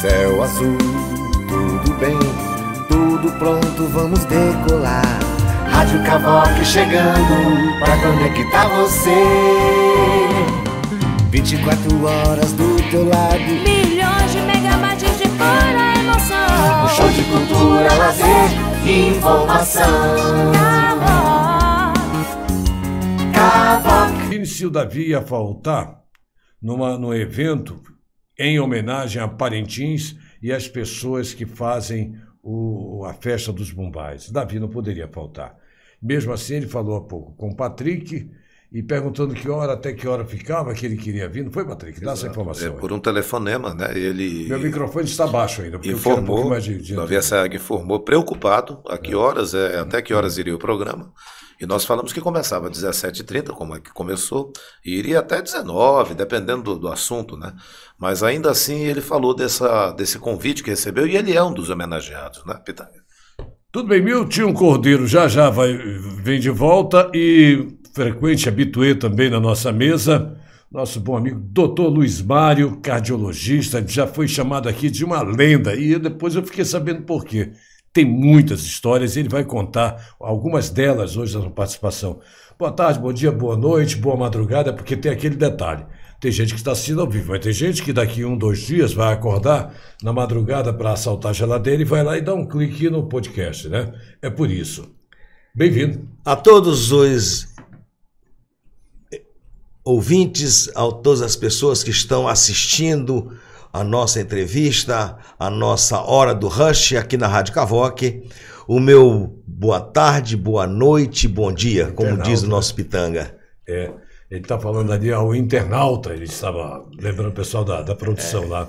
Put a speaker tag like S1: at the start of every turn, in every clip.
S1: Céu azul, tudo bem, tudo pronto, vamos decolar. Rádio Cavoque chegando pra conectar você. 24 horas do teu lado,
S2: milhões de megabytes de pura emoção.
S1: um show de cultura, lazer e informação. Cavoque.
S3: Início Davi ia faltar num evento em homenagem a Parintins e às pessoas que fazem a festa dos Bumbais. Davi não poderia faltar. Mesmo assim, ele falou há pouco com o Patrick e perguntando até que hora ficava, que ele queria vir. Não foi, Patrick? Dá essa informação.
S4: Por um telefonema, né? Ele
S3: meu microfone está baixo ainda.
S4: Informou, Davi Assayag informou, preocupado, até que horas iria o programa. E nós falamos que começava às 17h30, como é que começou, e iria até 19h, dependendo do assunto, né? Mas ainda assim ele falou desse convite que recebeu, e ele é um dos homenageados, né, Pitanga?
S3: Tudo bem, Milton Cordeiro já vem de volta e frequente habituê também na nossa mesa, nosso bom amigo Dr. Luiz Mário, cardiologista, já foi chamado aqui de uma lenda, e depois eu fiquei sabendo por quê. Tem muitas histórias e ele vai contar algumas delas hoje na sua participação. Boa tarde, bom dia, boa noite, boa madrugada, porque tem aquele detalhe. Tem gente que está assistindo ao vivo, mas tem gente que daqui 1-2 dias vai acordar na madrugada para assaltar a geladeira e vai lá e dar um clique no podcast, né? É por isso. Bem-vindo.
S5: A todos os ouvintes, a todas as pessoas que estão assistindo a nossa entrevista, a nossa Hora do Rush aqui na Rádio Cavoque. O meu boa tarde, boa noite, bom dia, como diz o nosso Pitanga.
S3: Ele está falando ali ao internauta, ele estava lembrando o pessoal da produção lá,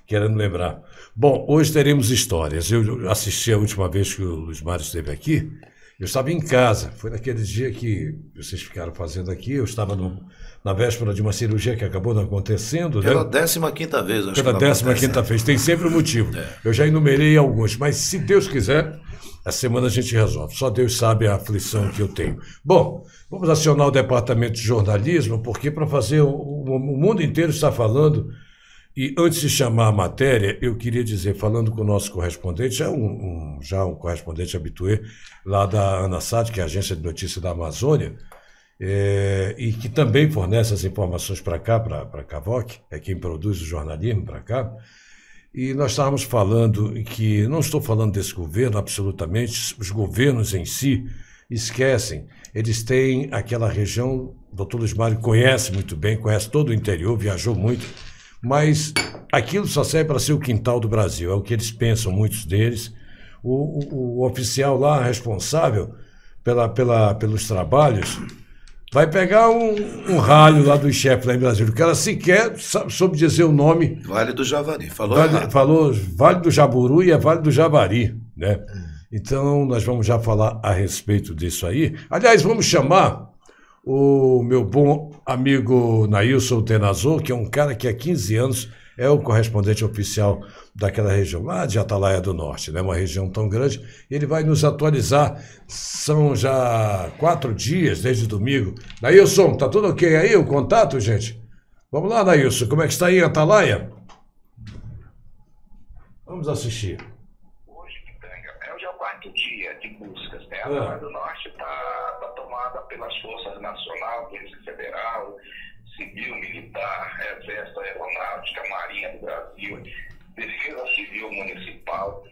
S3: querendo lembrar. Bom, hoje teremos histórias. Eu assisti a última vez que o Luiz Mário esteve aqui, eu estava em casa, foi naquele dia que vocês ficaram fazendo aqui, eu estava na véspera de uma cirurgia que acabou não acontecendo.
S4: Pela
S3: né?
S4: 15ª vez, acho
S3: Pela
S4: que
S3: 15ª vez, tem sempre um motivo. Eu já enumerei alguns, mas se Deus quiser, a semana a gente resolve. Só Deus sabe a aflição que eu tenho. Bom, vamos acionar o departamento de jornalismo, porque para fazer o mundo inteiro está falando. E antes de chamar a matéria, eu queria dizer, falando com o nosso correspondente, já um correspondente habituê lá da ANASAT, que é a Agência de Notícias da Amazônia, e que também fornece as informações para cá, para Cavoque, é quem produz o jornalismo para cá. E nós estávamos falando que, não estou falando desse governo, absolutamente, os governos em si esquecem. Eles têm aquela região, o doutor Luiz Mário conhece muito bem, conhece todo o interior, viajou muito, mas aquilo só serve para ser o quintal do Brasil, é o que eles pensam, muitos deles. O oficial lá, responsável pelos trabalhos, vai pegar um ralho lá do chefe lá em Brasília. O cara sequer soube dizer o nome.
S4: Vale do Javari.
S3: Falou Vale do Jaburu e é Vale do Javari, né? Então, nós vamos já falar a respeito disso aí. Aliás, vamos chamar o meu bom amigo Nailson Tenazor, que é um cara que há 15 anos é o correspondente oficial daquela região, lá de Atalaia do Norte, né? Uma região tão grande. Ele vai nos atualizar. São já 4 dias, desde domingo. Nailson, tá tudo ok aí, o contato, gente? Vamos lá, Nailson, como é que está aí em Atalaia? Vamos assistir.
S6: Hoje, Pitanga, já é o 4º dia de buscas, né? A Atalaia do Norte está tomada pelas Forças Nacional, Polícia Federal, Civil, Militar, Exército, Aeronáutica, Marinha do Brasil, Defesa Civil Municipal,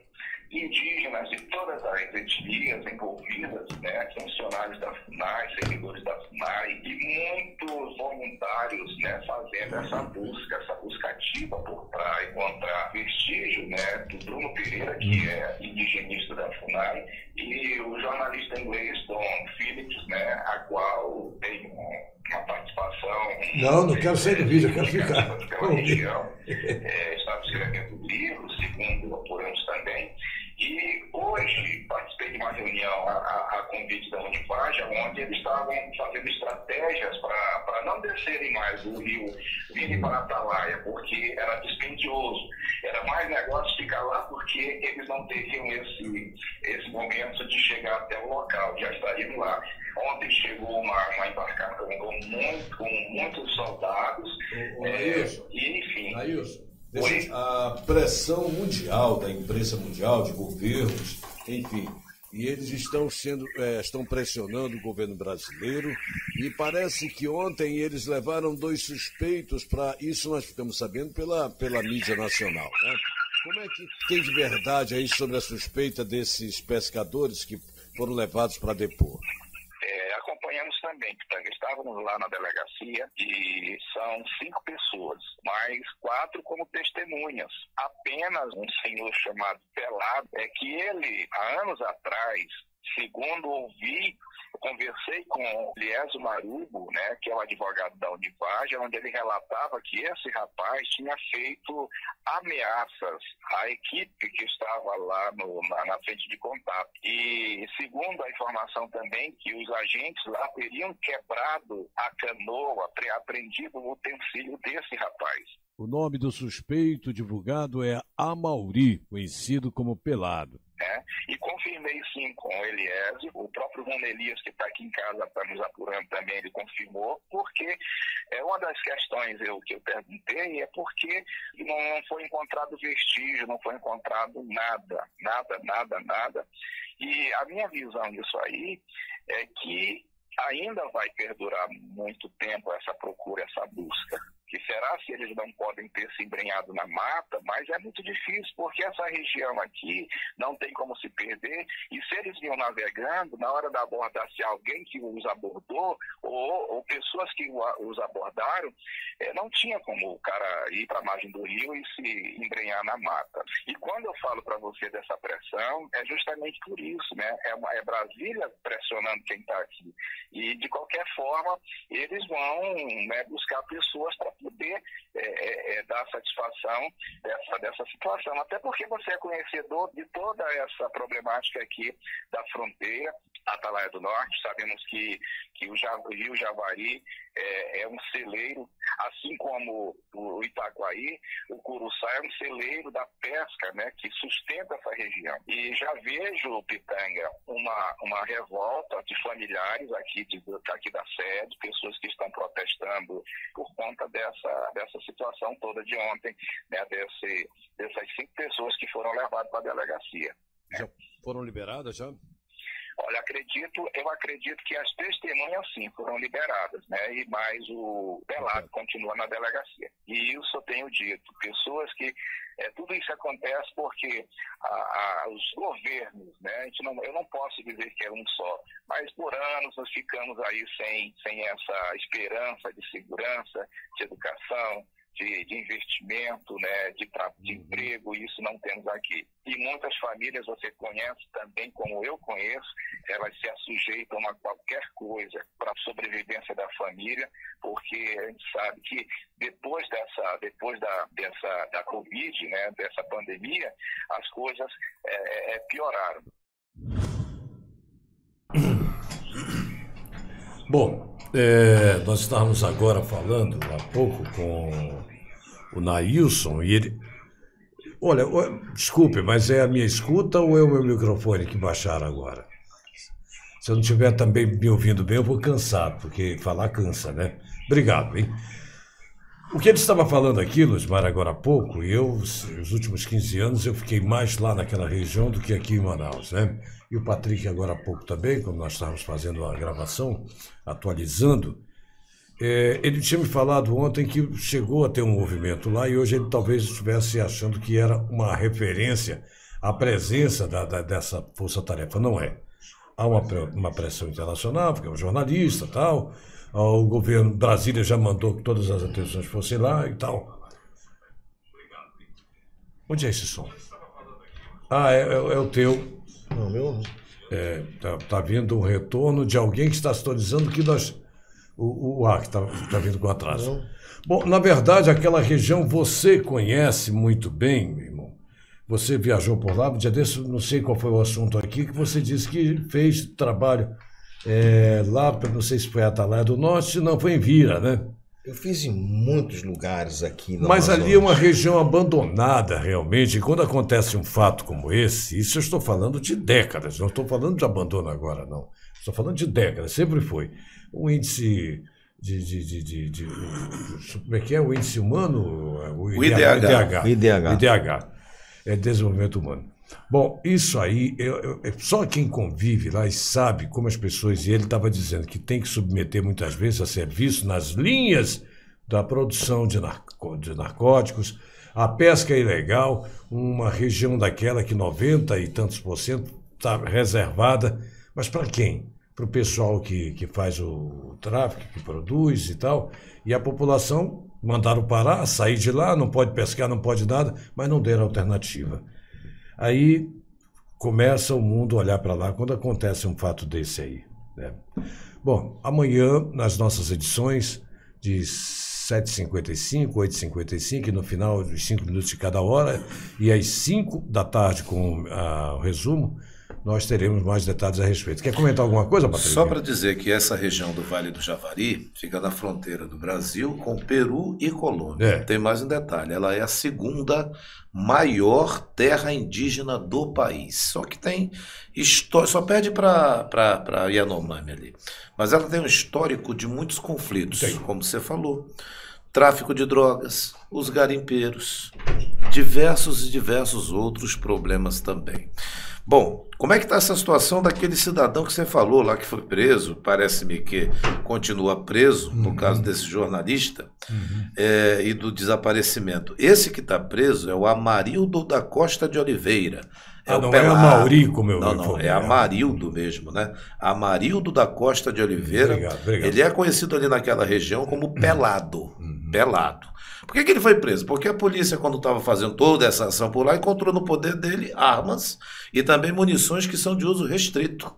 S6: indígenas de todas as etnias envolvidas, né, funcionários da FUNAI, servidores da FUNAI e muitos voluntários, né, fazendo essa busca ativa para encontrar vestígio, né, do Bruno Pereira, que é indigenista da FUNAI, e o jornalista inglês Don Phillips, né, a qual tem uma participação...
S3: Não quero sair do vídeo, eu quero ficar.
S6: Pela região, estava escrevendo livros, segundo apuramos também. E hoje participei de uma reunião a convite da Unifage, onde eles estavam fazendo estratégias para não descerem mais o rio virem para Atalaia, porque era dispendioso. Era mais negócio ficar lá porque eles não teriam esse momento de chegar até o local, já estariam lá. Ontem chegou uma embarcação com muitos soldados,
S3: Nailson,
S6: e enfim...
S3: Nailson, A pressão mundial, da imprensa mundial, de governos, enfim, e eles estão pressionando o governo brasileiro, e parece que ontem eles levaram 2 suspeitos para isso, nós ficamos sabendo pela mídia nacional, né? Como é que tem de verdade aí sobre a suspeita desses pescadores que foram levados para depor?
S6: Acompanhamos também, estávamos lá na delegacia e são 5 pessoas, mais 4 como testemunhas. Apenas um senhor chamado Pelado, que ele, há anos atrás, segundo ouvi, eu conversei com o Eliésio Marubo, né, que é o advogado da Univage, onde ele relatava que esse rapaz tinha feito ameaças à equipe que estava lá na frente de contato. E segundo a informação também, que os agentes lá teriam quebrado a canoa, apreendido o utensílio desse rapaz.
S3: O nome do suspeito divulgado é Amauri, conhecido como Pelado.
S6: E confirmei sim com o Eliésio, o próprio Rony Elias, que está aqui em casa para nos apurando também, ele confirmou, porque uma das questões que eu perguntei é porque não foi encontrado vestígio, não foi encontrado nada. E a minha visão disso aí é que ainda vai perdurar muito tempo essa procura, essa busca. Que será se eles não podem ter se embrenhado na mata, mas é muito difícil, porque essa região aqui não tem como se perder, e se eles vinham navegando, na hora da abordar, se alguém que os abordou, ou pessoas que os abordaram, não tinha como o cara ir para a margem do rio e se embrenhar na mata. E quando eu falo para você dessa pressão, é justamente por isso, né? É Brasília pressionando quem está aqui. E, de qualquer forma, eles vão, né, buscar pessoas para poder dar satisfação dessa situação. Até porque você é conhecedor de toda essa problemática aqui da fronteira, Atalaia do Norte. Sabemos que o Rio Javari é um celeiro, assim como o Itaquaí, o Curuçá é um celeiro da pesca, né, que sustenta essa região. E já vejo, Pitanga, uma revolta de familiares aqui da sede, pessoas que estão protestando por conta dessa situação toda de ontem, né, dessas 5 pessoas que foram levadas para a delegacia.
S3: Já foram liberadas, já?
S6: Olha, eu acredito que as testemunhas sim foram liberadas, né? E mais o Pelado continua na delegacia. E isso eu tenho dito, pessoas que tudo isso acontece porque os governos, né? Eu não posso dizer que é um só, mas por anos nós ficamos aí sem essa esperança de segurança, de educação, de investimento, né, de emprego, e isso não temos aqui. E muitas famílias, você conhece também, como eu conheço, elas se assujeitam a qualquer coisa para a sobrevivência da família, porque a gente sabe que depois da Covid, né, dessa pandemia, as coisas pioraram.
S3: Bom, nós estávamos agora falando há pouco com o Nailson e ele... Olha, desculpe, mas é a minha escuta ou é o meu microfone que baixaram agora? Se eu não estiver também me ouvindo bem, eu vou cansar, porque falar cansa, né? Obrigado, hein? O que ele estava falando aqui, Luzmar, agora há pouco, os últimos 15 anos, eu fiquei mais lá naquela região do que aqui em Manaus, né? E o Patrick agora há pouco também, quando nós estávamos fazendo a gravação, atualizando, ele tinha me falado ontem que chegou a ter um movimento lá e hoje ele talvez estivesse achando que era uma referência à presença dessa força-tarefa. Não é. Há uma pressão internacional, porque é um jornalista e tal. O governo Brasília já mandou que todas as atenções fossem lá e tal. Onde é esse som? Ah, é o teu.
S5: Não, meu.
S3: Tá vindo um retorno de alguém que está sintonizando que nós... O ar que tá vindo com atraso. Não. Bom, na verdade, aquela região você conhece muito bem, meu irmão. Você viajou por lá, um dia desse, não sei qual foi o assunto aqui, que você disse que fez trabalho lá, não sei se foi a Atalaia do Norte, não, foi em Vira, né?
S5: Eu fiz em muitos lugares aqui.
S3: Mas ali é uma região abandonada, realmente. E quando acontece um fato como esse, isso eu estou falando de décadas, não estou falando de abandono agora, não. Estou falando de décadas, sempre foi. Um índice como é que é o índice humano?
S4: O IDH.
S3: IDH. É desenvolvimento humano. Bom, isso aí, só quem convive lá e sabe como as pessoas, e ele estava dizendo que tem que submeter muitas vezes a serviço nas linhas da produção de narcóticos, a pesca ilegal, uma região daquela que 90 e tantos % está reservada, mas para quem? Para o pessoal que faz o tráfico, que produz e tal, e a população mandaram parar, sair de lá, não pode pescar, não pode nada, mas não deram alternativa. Aí começa o mundo a olhar para lá quando acontece um fato desse aí, né? Bom, amanhã, nas nossas edições de 7h55, 8h55, e no final, os 5 minutos de cada hora, e às 5 da tarde, com o resumo, nós teremos mais detalhes a respeito. Quer comentar alguma coisa, Patrick?
S4: Só para dizer que essa região do Vale do Javari fica na fronteira do Brasil com Peru e Colômbia. Tem mais um detalhe, ela é a segunda maior terra indígena do país. Só que tem história, só perde para Yanomami ali. Mas ela tem um histórico de muitos conflitos, como você falou. Tráfico de drogas, os garimpeiros, diversos outros problemas também. Bom, como é que está essa situação daquele cidadão que você falou lá que foi preso? Parece-me que continua preso por causa desse jornalista e do desaparecimento. Esse que está preso é o Amarildo da Costa de Oliveira.
S3: Não é o Mauri, como eu
S4: Não, é Amarildo mesmo, né? Amarildo da Costa de Oliveira.
S3: Obrigado.
S4: Ele é conhecido ali naquela região como Pelado. Pelado. Por que ele foi preso? Porque a polícia, quando estava fazendo toda essa ação por lá, encontrou no poder dele armas e também munições que são de uso restrito.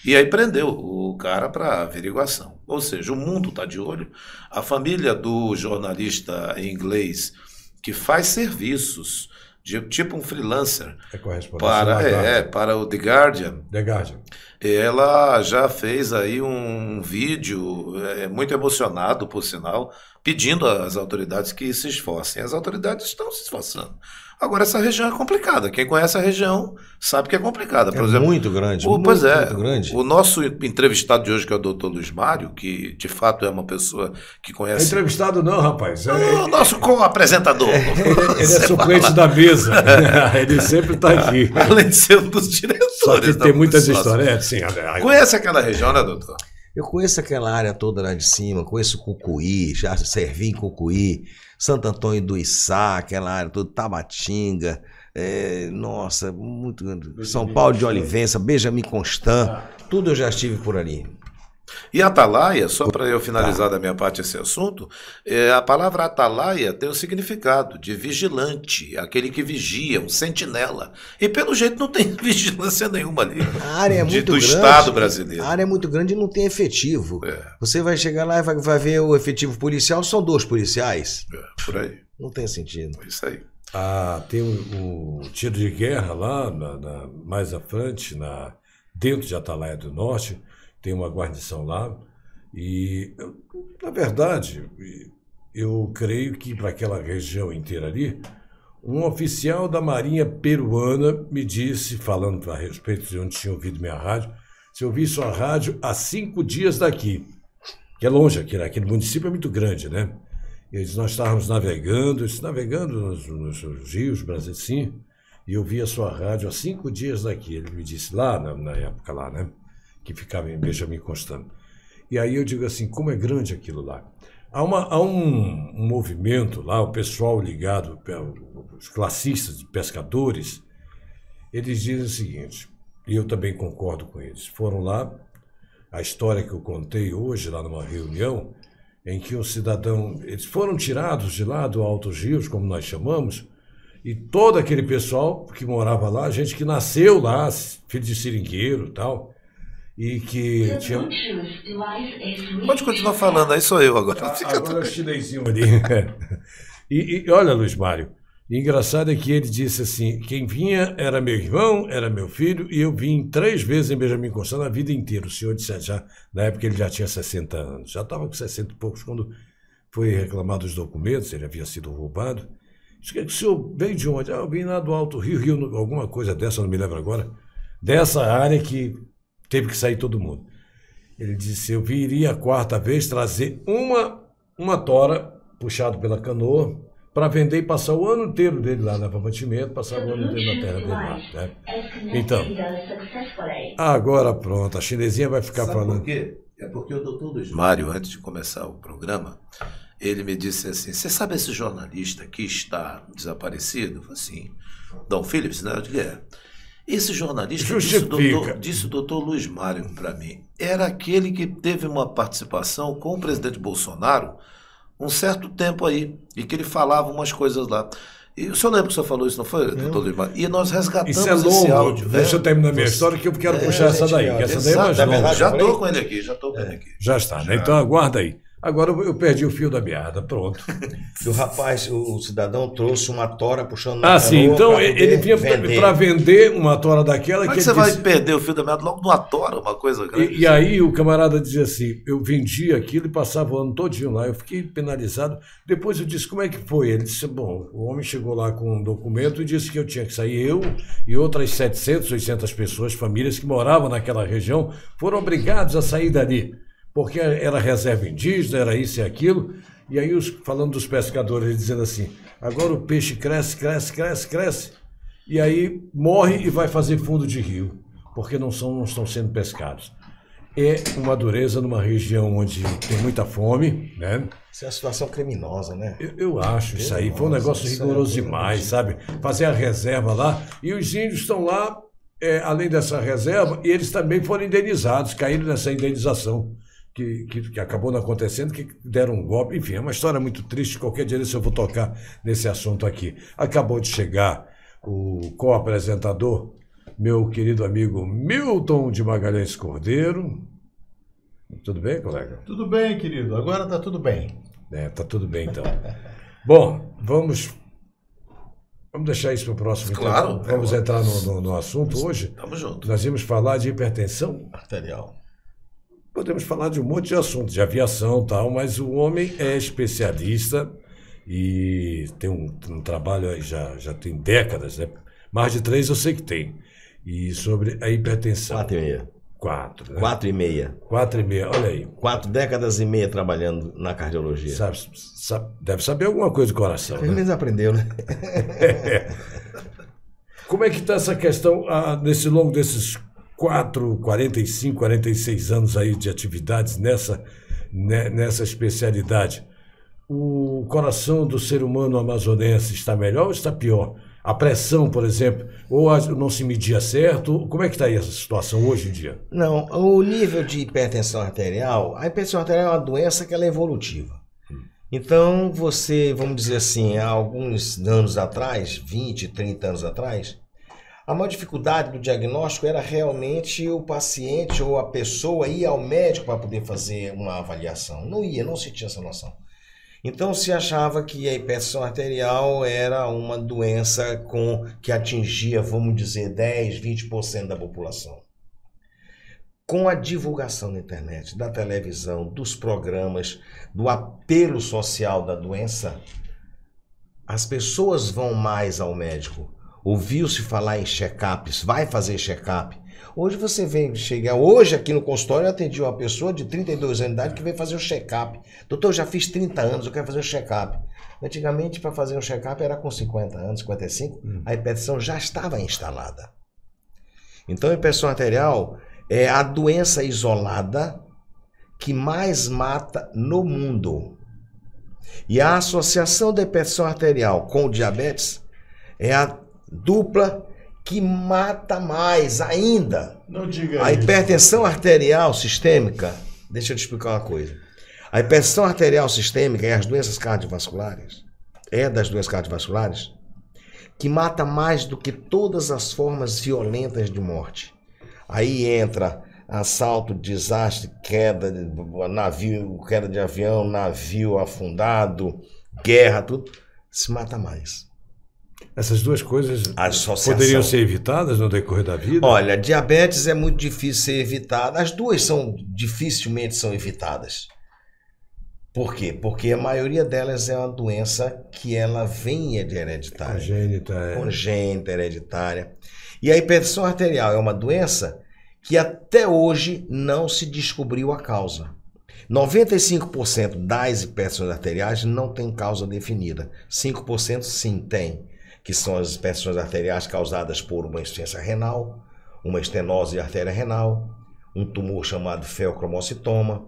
S4: E aí prendeu o cara para averiguação. Ou seja, o mundo está de olho. A família do jornalista inglês que faz serviços, tipo um freelancer, para o The Guardian. Ela já fez aí um vídeo muito emocionado, por sinal, pedindo às autoridades que se esforcem. As autoridades estão se esforçando. Agora, essa região é complicada. Quem conhece a região sabe que é complicada. Por exemplo,
S5: muito grande.
S4: Muito grande. O nosso entrevistado de hoje, que é o doutor Luiz Mário, que de fato é uma pessoa que conhece...
S3: É entrevistado não, rapaz.
S4: O nosso co-apresentador.
S3: Ele é suplente da mesa. Ele sempre está aqui.
S4: Além de ser um dos diretores.
S3: Só que tem muitas histórias. Sim,
S4: conhece aquela região, né, doutor?
S5: Eu conheço aquela área toda lá de cima, conheço Cucuí, já servi em Cucuí, Santo Antônio do Içá, aquela área toda, Tabatinga, nossa, muito grande. São Paulo de Olivença, Benjamin Constant, tudo eu já estive por ali.
S4: E atalaia, só para eu finalizar da minha parte esse assunto, a palavra atalaia tem o significado de vigilante, aquele que vigia, um sentinela. E pelo jeito não tem vigilância nenhuma ali.
S5: A área é muito grande.
S4: Estado brasileiro.
S5: A área é muito grande e não tem efetivo. Você vai chegar lá e vai ver o efetivo policial, são 2 policiais.
S4: Por aí.
S5: Não tem sentido.
S4: Isso aí.
S3: Tem o tiro de guerra lá, mais à frente, dentro de Atalaia do Norte. Tem uma guarnição lá e, na verdade, eu creio que para aquela região inteira ali, um oficial da Marinha Peruana me disse, falando a respeito de onde tinha ouvido minha rádio, se eu ouvi sua rádio há 5 dias daqui, que é longe aqui, aquele município é muito grande, né? E nós estávamos navegando nos rios Brasil, sim, e eu vi a sua rádio há 5 dias daqui. Ele me disse lá, na época lá, né? Que ficava em Benjamin Constant. E aí eu digo assim, como é grande aquilo lá. Há um movimento lá, o pessoal ligado, os classistas, pescadores, eles dizem o seguinte, e eu também concordo com eles, foram lá, a história que eu contei hoje, lá numa reunião, em que um cidadão, eles foram tirados de lá do Altos Rios, como nós chamamos, e todo aquele pessoal que morava lá, gente que nasceu lá, filho de seringueiro e tal, e que tinha...
S4: Pode continuar falando, aí sou eu agora.
S3: Agora é o chinesinho ali. E olha, Luiz Mário, engraçado é que ele disse assim, quem vinha era meu irmão, era meu filho, e eu vim 3 vezes em Benjamin Constant na vida inteira. O senhor disse, na época ele já tinha 60 anos, já estava com 60 e poucos, quando foi reclamado os documentos, ele havia sido roubado. Disse, o senhor veio de onde? Eu vim lá do Alto Rio, alguma coisa dessa, não me lembro agora, dessa área que teve que sair todo mundo. Ele disse, eu viria a quarta vez trazer uma tora, puxado pela canoa, para vender e passar o ano inteiro dele lá na Mantimento, passar o ano inteiro na terra dele lá. Né? Então, agora pronto, a chinesinha vai ficar falando.
S4: Por quê? É porque o doutor Luiz Mário, antes de começar o programa, ele me disse assim, você sabe esse jornalista que está desaparecido? Eu falei assim, Dom Phillips, né? Eu digo, esse jornalista disse o doutor Luiz Mário para mim, era aquele que teve uma participação com o presidente Bolsonaro um certo tempo aí, e que ele falava umas coisas lá. E o senhor lembra que o senhor falou isso, não foi, doutor Luiz Mário? E nós resgatamos
S3: isso é longo,
S4: esse áudio.
S3: Deixa eu terminar minha história, que eu quero puxar essa daí. Que essa daí é mais longa.
S4: Já estou com ele aqui,
S3: Já está, né? Então aguarda aí. Agora eu perdi o fio da meada, pronto.
S5: O rapaz, o cidadão trouxe uma tora puxando
S3: na sim, então ele vinha para vender uma tora daquela.
S4: Como é que você vai perder o fio da meada logo numa tora, uma coisa grande?
S3: E aí o camarada dizia assim, eu vendia aquilo e passava o ano todinho lá, eu fiquei penalizado. Depois eu disse, como é que foi? Ele disse, bom, o homem chegou lá com um documento e disse que eu tinha que sair, eu e outras 700, 800 pessoas, famílias que moravam naquela região, foram obrigados a sair dali. Porque era reserva indígena, era isso e aquilo. E aí, falando dos pescadores, ele dizendo assim, agora o peixe cresce, e aí morre e vai fazer fundo de rio, porque não estão sendo pescados. É uma dureza numa região onde tem muita fome, né?
S5: Isso é uma situação criminosa, né?
S3: Eu acho isso aí, foi um negócio rigoroso demais, sabe? Fazer a reserva lá, e os índios estão lá, além dessa reserva, e eles também foram indenizados, caíram nessa indenização. Que acabou não acontecendo, que deram um golpe. Enfim, é uma história muito triste. Qualquer dia eu vou tocar nesse assunto aqui. Acabou de chegar o co-apresentador, meu querido amigo Milton de Magalhães Cordeiro. Tudo bem, colega?
S7: Tudo bem, querido. Agora está tudo bem.
S3: Tá tudo bem, então. Bom, vamos deixar isso para o próximo.
S4: Claro.
S3: Então. Vamos entrar no assunto hoje.
S4: Estamos juntos.
S3: Nós vamos falar de hipertensão
S5: arterial.
S3: Podemos falar de um monte de assuntos, de aviação e tal, mas o homem é especialista e tem um trabalho aí, já tem décadas, né? Mais de 3 eu sei que tem. E sobre a hipertensão.
S5: 4,5.
S3: 4, né?
S5: 4,5.
S3: 4,5, olha aí.
S5: 4 décadas e meia trabalhando na cardiologia.
S3: Deve saber alguma coisa do coração.
S5: Pelo menos aprendeu, né?
S3: Como é que está essa questão nesse longo desses 45, 46 anos aí de atividades nessa especialidade? O coração do ser humano amazonense está melhor ou está pior? A pressão, por exemplo, ou não se media certo? Como é que está aí essa situação hoje em dia?
S5: Não, o nível de hipertensão arterial, a hipertensão arterial é uma doença que ela é evolutiva. Então, vamos dizer assim, há alguns anos atrás, 20, 30 anos atrás, a maior dificuldade do diagnóstico era realmente o paciente ou a pessoa ir ao médico para poder fazer uma avaliação. Não se tinha essa noção. Então se achava que a hipertensão arterial era uma doença que atingia, vamos dizer, 10, 20% da população. Com a divulgação na internet, da televisão, dos programas, do apelo social da doença, as pessoas vão mais ao médico. Ouviu-se falar em check-ups, vai fazer check-up. Hoje você hoje aqui no consultório eu atendi uma pessoa de 32 anos de idade que veio fazer um check-up. Doutor, eu já fiz 30 anos, eu quero fazer um check-up. Antigamente, para fazer um check-up era com 50 anos, 55, a hipertensão já estava instalada. Então a hipertensão arterial é a doença isolada que mais mata no mundo. E a associação da hipertensão arterial com o diabetes é a dupla que mata mais ainda.
S7: Não diga
S5: a hipertensão arterial sistêmica, deixa eu te explicar uma coisa. A hipertensão arterial sistêmica das doenças cardiovasculares que mata mais do que todas as formas violentas de morte. Aí entra assalto, desastre, queda de avião, navio afundado, guerra, tudo. Se mata mais.
S3: Essas duas coisas poderiam ser evitadas no decorrer da vida?
S5: Olha, diabetes é muito difícil ser evitada. As duas dificilmente são evitadas. Por quê? Porque a maioria delas é uma doença que ela vem de hereditária.
S3: Congênita,
S5: hereditária. E a hipertensão arterial é uma doença que até hoje não se descobriu a causa. 95% das hipertensões arteriais não tem causa definida. 5% sim tem, que são as hipertensões arteriais causadas por uma insuficiência renal, uma estenose de artéria renal, um tumor chamado feocromocitoma,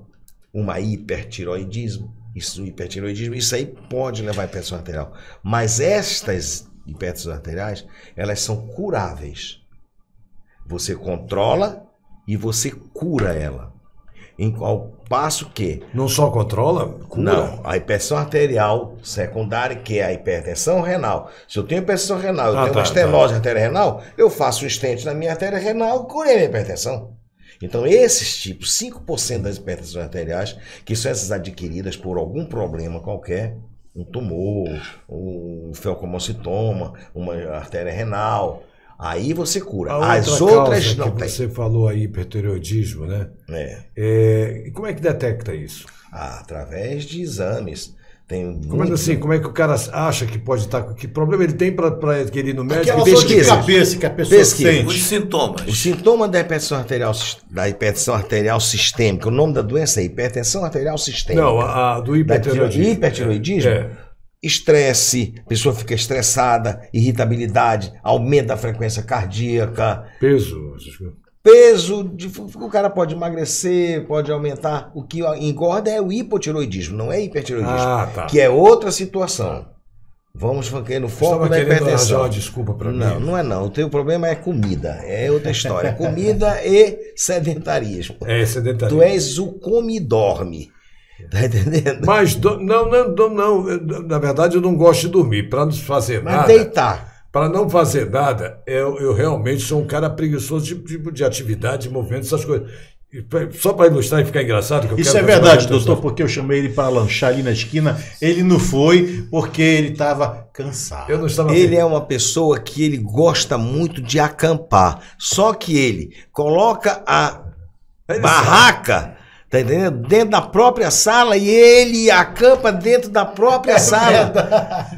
S5: uma hipertiroidismo. Isso aí pode levar à hipertensão arterial. Mas estas hipertensões arteriais, elas são curáveis. Você controla e você cura ela. Ao passo que...
S3: Não só controla, cura?
S5: Não, a hipertensão arterial secundária, que é a hipertensão renal. Se eu tenho hipertensão renal, eu tenho uma estenose de artéria renal, eu faço um stent na minha artéria renal e curei a minha hipertensão. Então, esses tipos, 5% das hipertensões arteriais, que são essas adquiridas por algum problema qualquer, um tumor, um feocromocitoma, uma artéria renal, aí você cura. As outras não tem.
S3: Você falou aí, hipertireoidismo, né? E como é que detecta isso?
S5: Através de exames.
S3: Como é que o cara acha que pode estar... Que problema ele tem para ir no médico?
S7: Aquela dor de cabeça que a pessoa sente.
S4: Os sintomas.
S5: O sintoma da hipertensão arterial sistêmica, o nome da doença é hipertensão arterial sistêmica.
S3: Não, a do hipertireoidismo.
S5: Hipertireoidismo? Estresse, a pessoa fica estressada, irritabilidade, aumento da frequência cardíaca. Peso, o cara pode emagrecer, pode aumentar. O que engorda é o hipotireoidismo, não é hipertireoidismo, que é outra situação. Vamos no foco da hipertensão.
S3: Uma desculpa para mim.
S5: Não é não. O teu problema é comida, é outra história. Comida e sedentarismo.
S3: É sedentarismo.
S5: Tu és o come e dorme. Tá entendendo?
S3: Mas não. Na verdade, eu não gosto de dormir para não fazer nada.
S5: Mas deitar.
S3: Para não fazer nada, eu realmente sou um cara preguiçoso de atividade, de movimento, essas coisas. Só para ilustrar e ficar engraçado.
S7: Isso é verdade, doutor, porque eu chamei ele para lanchar ali na esquina. Ele não foi porque ele estava cansado.
S5: Ele é uma pessoa que ele gosta muito de acampar. Só que ele coloca a barraca... Tá entendendo? Dentro da própria sala e ele acampa dentro da própria sala.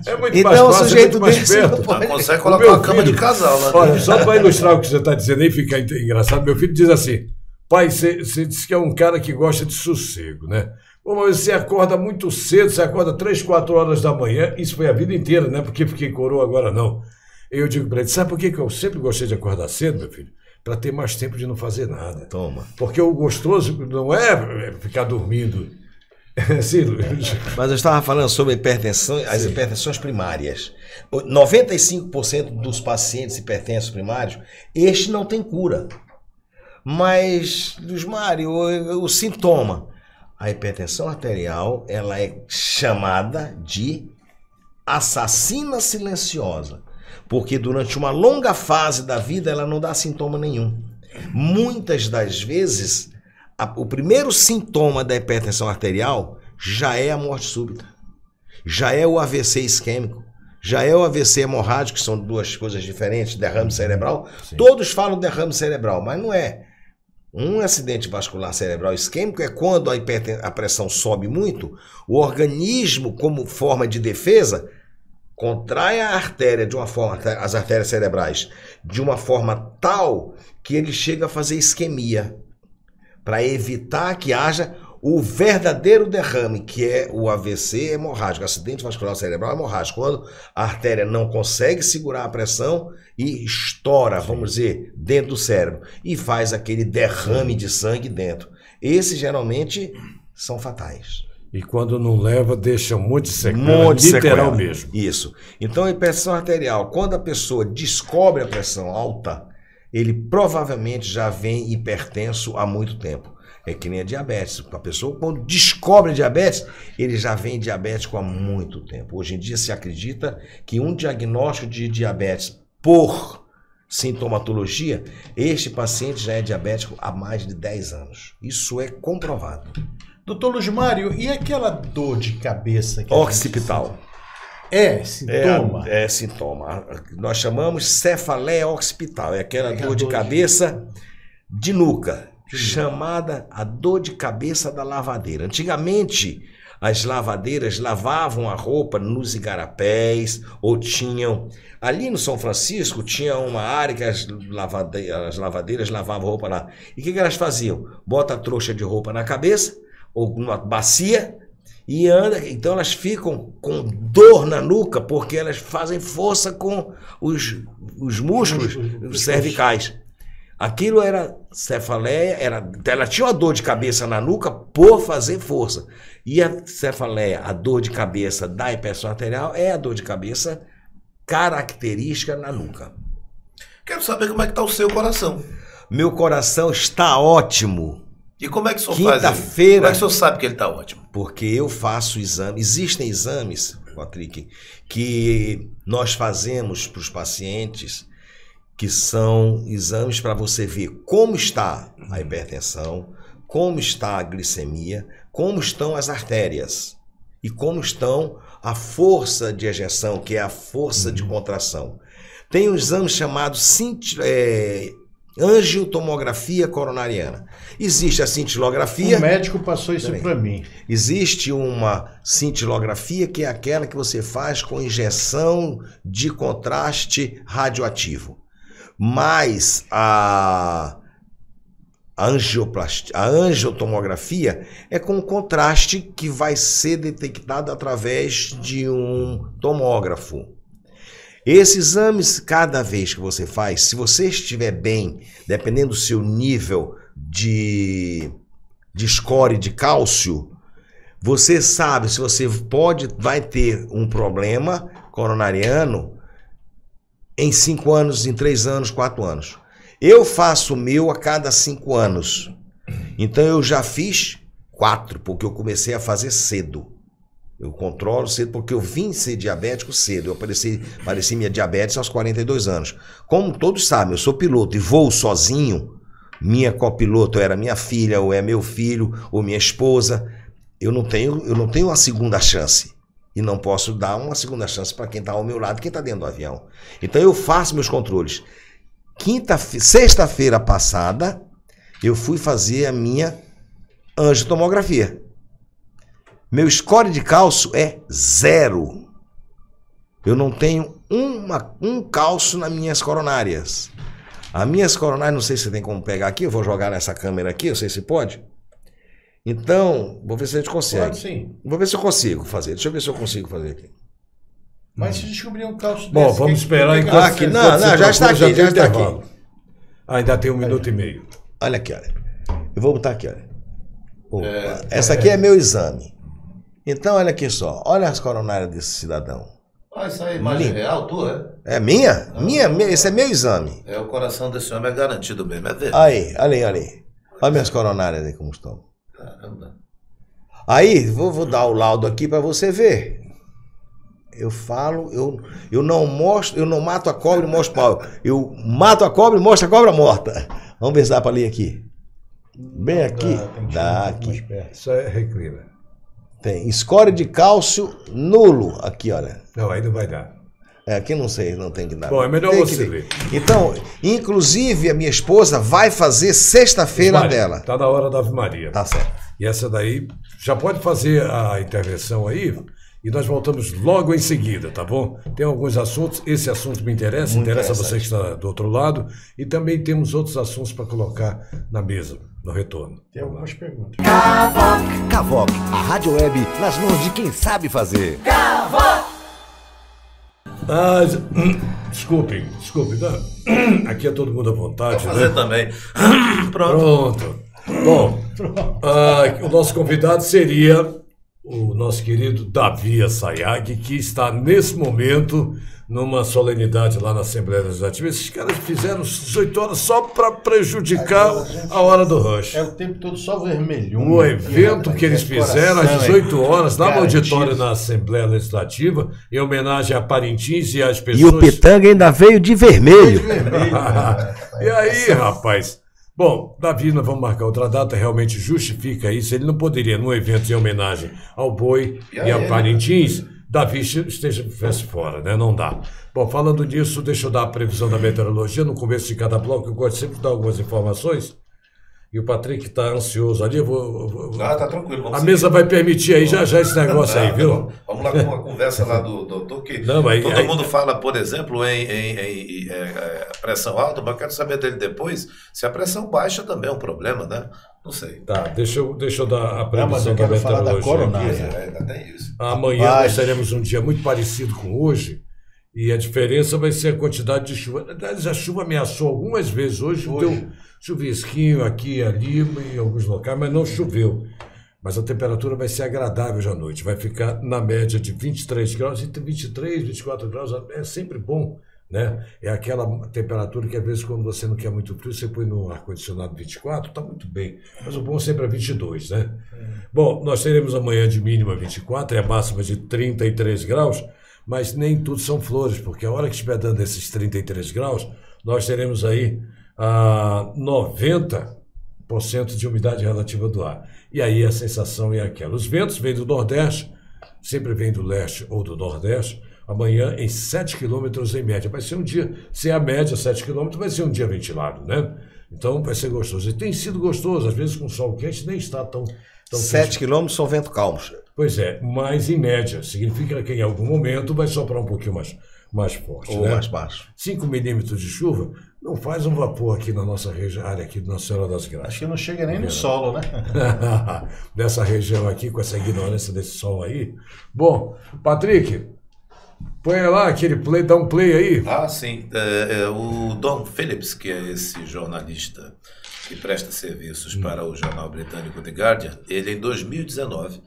S3: É muito
S5: então,
S3: mais fácil,
S5: o sujeito
S3: é muito mais
S5: desse
S3: perto.
S5: não pode...
S4: consegue colocar uma cama de casal, né?
S3: Olha, só para ilustrar o que você está dizendo e ficar engraçado, meu filho diz assim: pai, você disse que é um cara que gosta de sossego, né? Pô, mas você acorda muito cedo, você acorda 3, 4 horas da manhã, isso foi a vida inteira, não é porque fiquei coroa agora, não. Eu digo para ele: sabe por que eu sempre gostei de acordar cedo, meu filho? Para ter mais tempo de não fazer nada.
S5: Toma.
S3: Porque o gostoso não é ficar dormindo. Sim,
S5: mas eu estava falando sobre hipertensão, as hipertensões primárias. 95% dos pacientes hipertensos primários, este não tem cura. Mas, Mário, o sintoma, a hipertensão arterial, ela é chamada de assassina silenciosa. Porque durante uma longa fase da vida ela não dá sintoma nenhum. Muitas das vezes, o primeiro sintoma da hipertensão arterial já é a morte súbita. Já é o AVC isquêmico. Já é o AVC hemorrágico, que são duas coisas diferentes, derrame cerebral. Sim. Todos falam derrame cerebral, mas não é. Um acidente vascular cerebral isquêmico é quando a pressão sobe muito, o organismo, como forma de defesa, contrai a artéria de uma forma, as artérias cerebrais, de uma forma tal que ele chega a fazer isquemia, para evitar que haja o verdadeiro derrame, que é o AVC hemorrágico, acidente vascular cerebral hemorrágico, quando a artéria não consegue segurar a pressão e estoura, vamos dizer, dentro do cérebro, e faz aquele derrame de sangue dentro. Esses geralmente são fatais.
S3: E quando não leva, deixa um monte de sequela, literal mesmo.
S5: Isso. Então, a hipertensão arterial, quando a pessoa descobre a pressão alta, ele provavelmente já vem hipertenso há muito tempo. É que nem a diabetes. A pessoa, quando descobre a diabetes, ele já vem diabético há muito tempo. Hoje em dia se acredita que um diagnóstico de diabetes por sintomatologia, este paciente já é diabético há mais de 10 anos. Isso é comprovado.
S7: Doutor Luiz Mário, e aquela dor de cabeça?
S5: Occipital.
S7: É sintoma?
S5: É sintoma. Nós chamamos cefaleia occipital. É aquela dor de cabeça de nuca, chamada a dor de cabeça da lavadeira. Antigamente, as lavadeiras lavavam a roupa nos igarapés, ou tinham... Ali no São Francisco tinha uma área que as lavadeiras lavavam roupa lá. E o que elas faziam? Bota a trouxa de roupa na cabeça, ou numa bacia, e anda. Então elas ficam com dor na nuca, porque elas fazem força com os músculos cervicais. Aquilo era cefaleia, ela tinha uma dor de cabeça na nuca por fazer força. E a cefaleia, a dor de cabeça da hipertensão arterial, é a dor de cabeça característica na nuca.
S4: Quero saber como é que está o seu coração.
S5: Meu coração está ótimo.
S4: E como é que o senhor faz?
S5: Quinta-feira.
S4: Como é que o senhor sabe que ele está ótimo?
S5: Porque eu faço exame. Existem exames, Patrick, que nós fazemos para os pacientes, que são exames para você ver como está a hipertensão, como está a glicemia, como estão as artérias e como estão a força de ejeção, que é a força de contração. Tem um exame chamado angiotomografia coronariana. Existe a cintilografia.
S7: O médico passou isso para mim.
S5: Existe uma cintilografia que é aquela que você faz com injeção de contraste radioativo. Mas a angiotomografia é com contraste que vai ser detectado através de um tomógrafo. Esses exames, cada vez que você faz, se você estiver bem, dependendo do seu nível de score de cálcio, você sabe se você vai ter um problema coronariano em 5 anos, em 3 anos, 4 anos. Eu faço o meu a cada 5 anos. Então eu já fiz 4, porque eu comecei a fazer cedo. Eu controlo cedo, porque eu vim ser diabético cedo. Eu apareci minha diabetes aos 42 anos. Como todos sabem, eu sou piloto e voo sozinho. Minha copiloto era minha filha, ou é meu filho, ou minha esposa. Eu não tenho uma segunda chance. E não posso dar uma segunda chance para quem está ao meu lado, quem está dentro do avião. Então eu faço meus controles. Sexta-feira passada, eu fui fazer a minha angiotomografia. Meu score de cálcio é 0. Eu não tenho um cálcio nas minhas coronárias. As minhas coronárias, não sei se tem como pegar aqui, eu vou jogar nessa câmera aqui, não sei se pode. Então, vou ver se a gente consegue.
S7: Pode sim.
S5: Vou ver se eu consigo fazer. Deixa eu ver se eu consigo fazer aqui.
S7: Mas se descobrir um cálcio
S3: Bom,
S7: desse,
S3: vamos esperar
S7: que
S3: enquanto...
S5: aqui, não, já está aqui, já está aqui.
S3: Ainda tem 1 minuto e meio.
S5: Olha aqui, olha. Eu vou botar aqui, olha. Opa, essa aqui é meu exame. Então, olha aqui só. Olha as coronárias desse cidadão.
S4: Ah, isso aí é imagem real, tua, é?
S5: É minha? Esse é meu exame.
S4: É, o coração desse homem é garantido mesmo, é verdade.
S5: Aí, olha aí. Olha minhas coronárias aí como estão.
S4: Caramba.
S5: Aí, vou dar o laudo aqui para você ver. Eu falo, eu não mostro, eu não mato a cobra e mostro o pau. Eu mato a cobra e mostro a cobra morta. Vamos ver se dá para ler aqui. Bem aqui. Dá aqui.
S3: Isso é reclina.
S5: Tem score de cálcio nulo. Aqui, olha.
S3: Não, aí não vai dar.
S5: Aqui não sei, não tem que dar.
S3: Bom, é melhor você ler.
S5: Então, inclusive, a minha esposa vai fazer sexta-feira dela.
S3: Está na hora da Ave Maria.
S5: Tá certo.
S3: E essa daí, já pode fazer a intervenção aí, e nós voltamos logo em seguida, tá bom? Tem alguns assuntos, esse assunto me interessa, interessa você que está do outro lado, e também temos outros assuntos para colocar na mesa, no retorno.
S7: Tem algumas perguntas.
S1: Cavoc, a rádio web nas mãos de quem sabe fazer.
S3: Desculpe, não. Aqui é todo mundo à vontade,
S4: Vou fazer
S3: né?
S4: também.
S3: Pronto. Bom, o nosso convidado seria o nosso querido Davi Assayag, que está nesse momento numa solenidade lá na Assembleia Legislativa. Esses caras fizeram 18 horas só para prejudicar a hora do rush.
S7: É o tempo todo só vermelho.
S3: O evento que eles fizeram às 18 horas lá no auditório da Assembleia Legislativa, em homenagem a Parintins e às pessoas...
S5: E o Pitanga ainda veio de vermelho.
S3: E aí, rapaz... Bom, Davi, nós vamos marcar outra data, realmente justifica isso. Ele não poderia, num evento em homenagem ao Boi e a Parintins, Davi estivesse fora, né? Não dá. Bom, falando disso, deixa eu dar a previsão da meteorologia. No começo de cada bloco, eu gosto sempre de dar algumas informações. E o Patrick está ansioso ali.
S4: Tá tranquilo.
S3: A mesa vai permitir aí já esse negócio aí, viu?
S4: Vamos lá com uma conversa lá do doutor, que
S3: Não,
S4: todo mundo fala, por exemplo, em pressão alta, mas eu quero saber dele depois se a pressão baixa também é um problema, né? Não sei.
S3: Tá, deixa eu dar a previsão
S7: eu
S3: da
S7: quero falar da
S3: meteorologia
S7: coronária.
S3: aqui.
S4: Ainda tem isso.
S3: Amanhã nós teremos um dia muito parecido com hoje. E a diferença vai ser a quantidade de chuva. Aliás, a chuva ameaçou algumas vezes. Hoje deu chuvisquinho aqui e ali, em alguns locais, mas não choveu. Mas a temperatura vai ser agradável hoje à noite. Vai ficar na média de 23 graus, entre 23 e 24 graus. É sempre bom, né? É aquela temperatura que, às vezes, quando você não quer muito frio, você põe no ar-condicionado 24, está muito bem. Mas o bom sempre é 22, né? Bom, nós teremos amanhã de mínima 24, é a máxima de 33 graus. Mas nem tudo são flores, porque a hora que estiver dando esses 33 graus, nós teremos aí 90% de umidade relativa do ar. E aí a sensação é aquela. Os ventos vêm do Nordeste, sempre vêm do Leste ou do Nordeste, amanhã em 7 km em média. Vai ser um dia, se é a média 7 km, vai ser um dia ventilado, né? Então vai ser gostoso. E tem sido gostoso, às vezes com sol quente nem está tão
S5: 7 quilômetros são vento calmos.
S3: Pois é, mas em média. Significa que em algum momento vai soprar um pouquinho mais forte.
S5: Ou
S3: né?
S5: mais baixo.
S3: 5 milímetros de chuva não faz um vapor aqui na nossa área aqui de Nossa Senhora das Graças.
S7: Acho que não chega nem no solo, né?
S3: Dessa região aqui, com essa ignorância desse sol aí. Bom, Patrick, põe lá aquele play, dá um play aí.
S4: Sim. O Don Phillips, que é esse jornalista que presta serviços para o jornal britânico The Guardian, ele em 2019,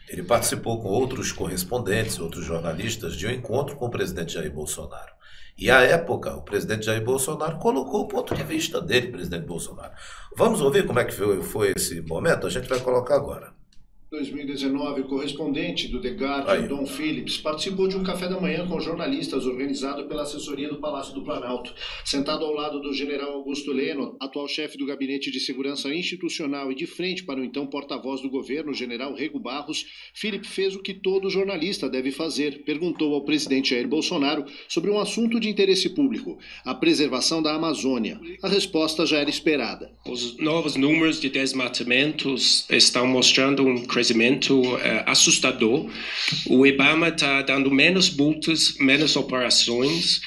S4: ele participou com outros correspondentes, outros jornalistas, de um encontro com o presidente Jair Bolsonaro. E à época, o presidente Jair Bolsonaro colocou o ponto de vista dele, presidente Bolsonaro. Vamos ouvir como é que foi esse momento? A gente vai colocar agora.
S8: 2019, o correspondente do The Guardian, Don Phillips, participou de um café da manhã com jornalistas organizado pela assessoria do Palácio do Planalto. Sentado ao lado do general Augusto Leno, atual chefe do Gabinete de Segurança Institucional, e de frente para o então porta-voz do governo, o general Rego Barros, Phillips fez o que todo jornalista deve fazer. Perguntou ao presidente Jair Bolsonaro sobre um assunto de interesse público, a preservação da Amazônia. A resposta já era esperada.
S9: Os novos números de desmatamentos estão mostrando um crescimento assustador. O IBAMA está dando menos multas, menos operações.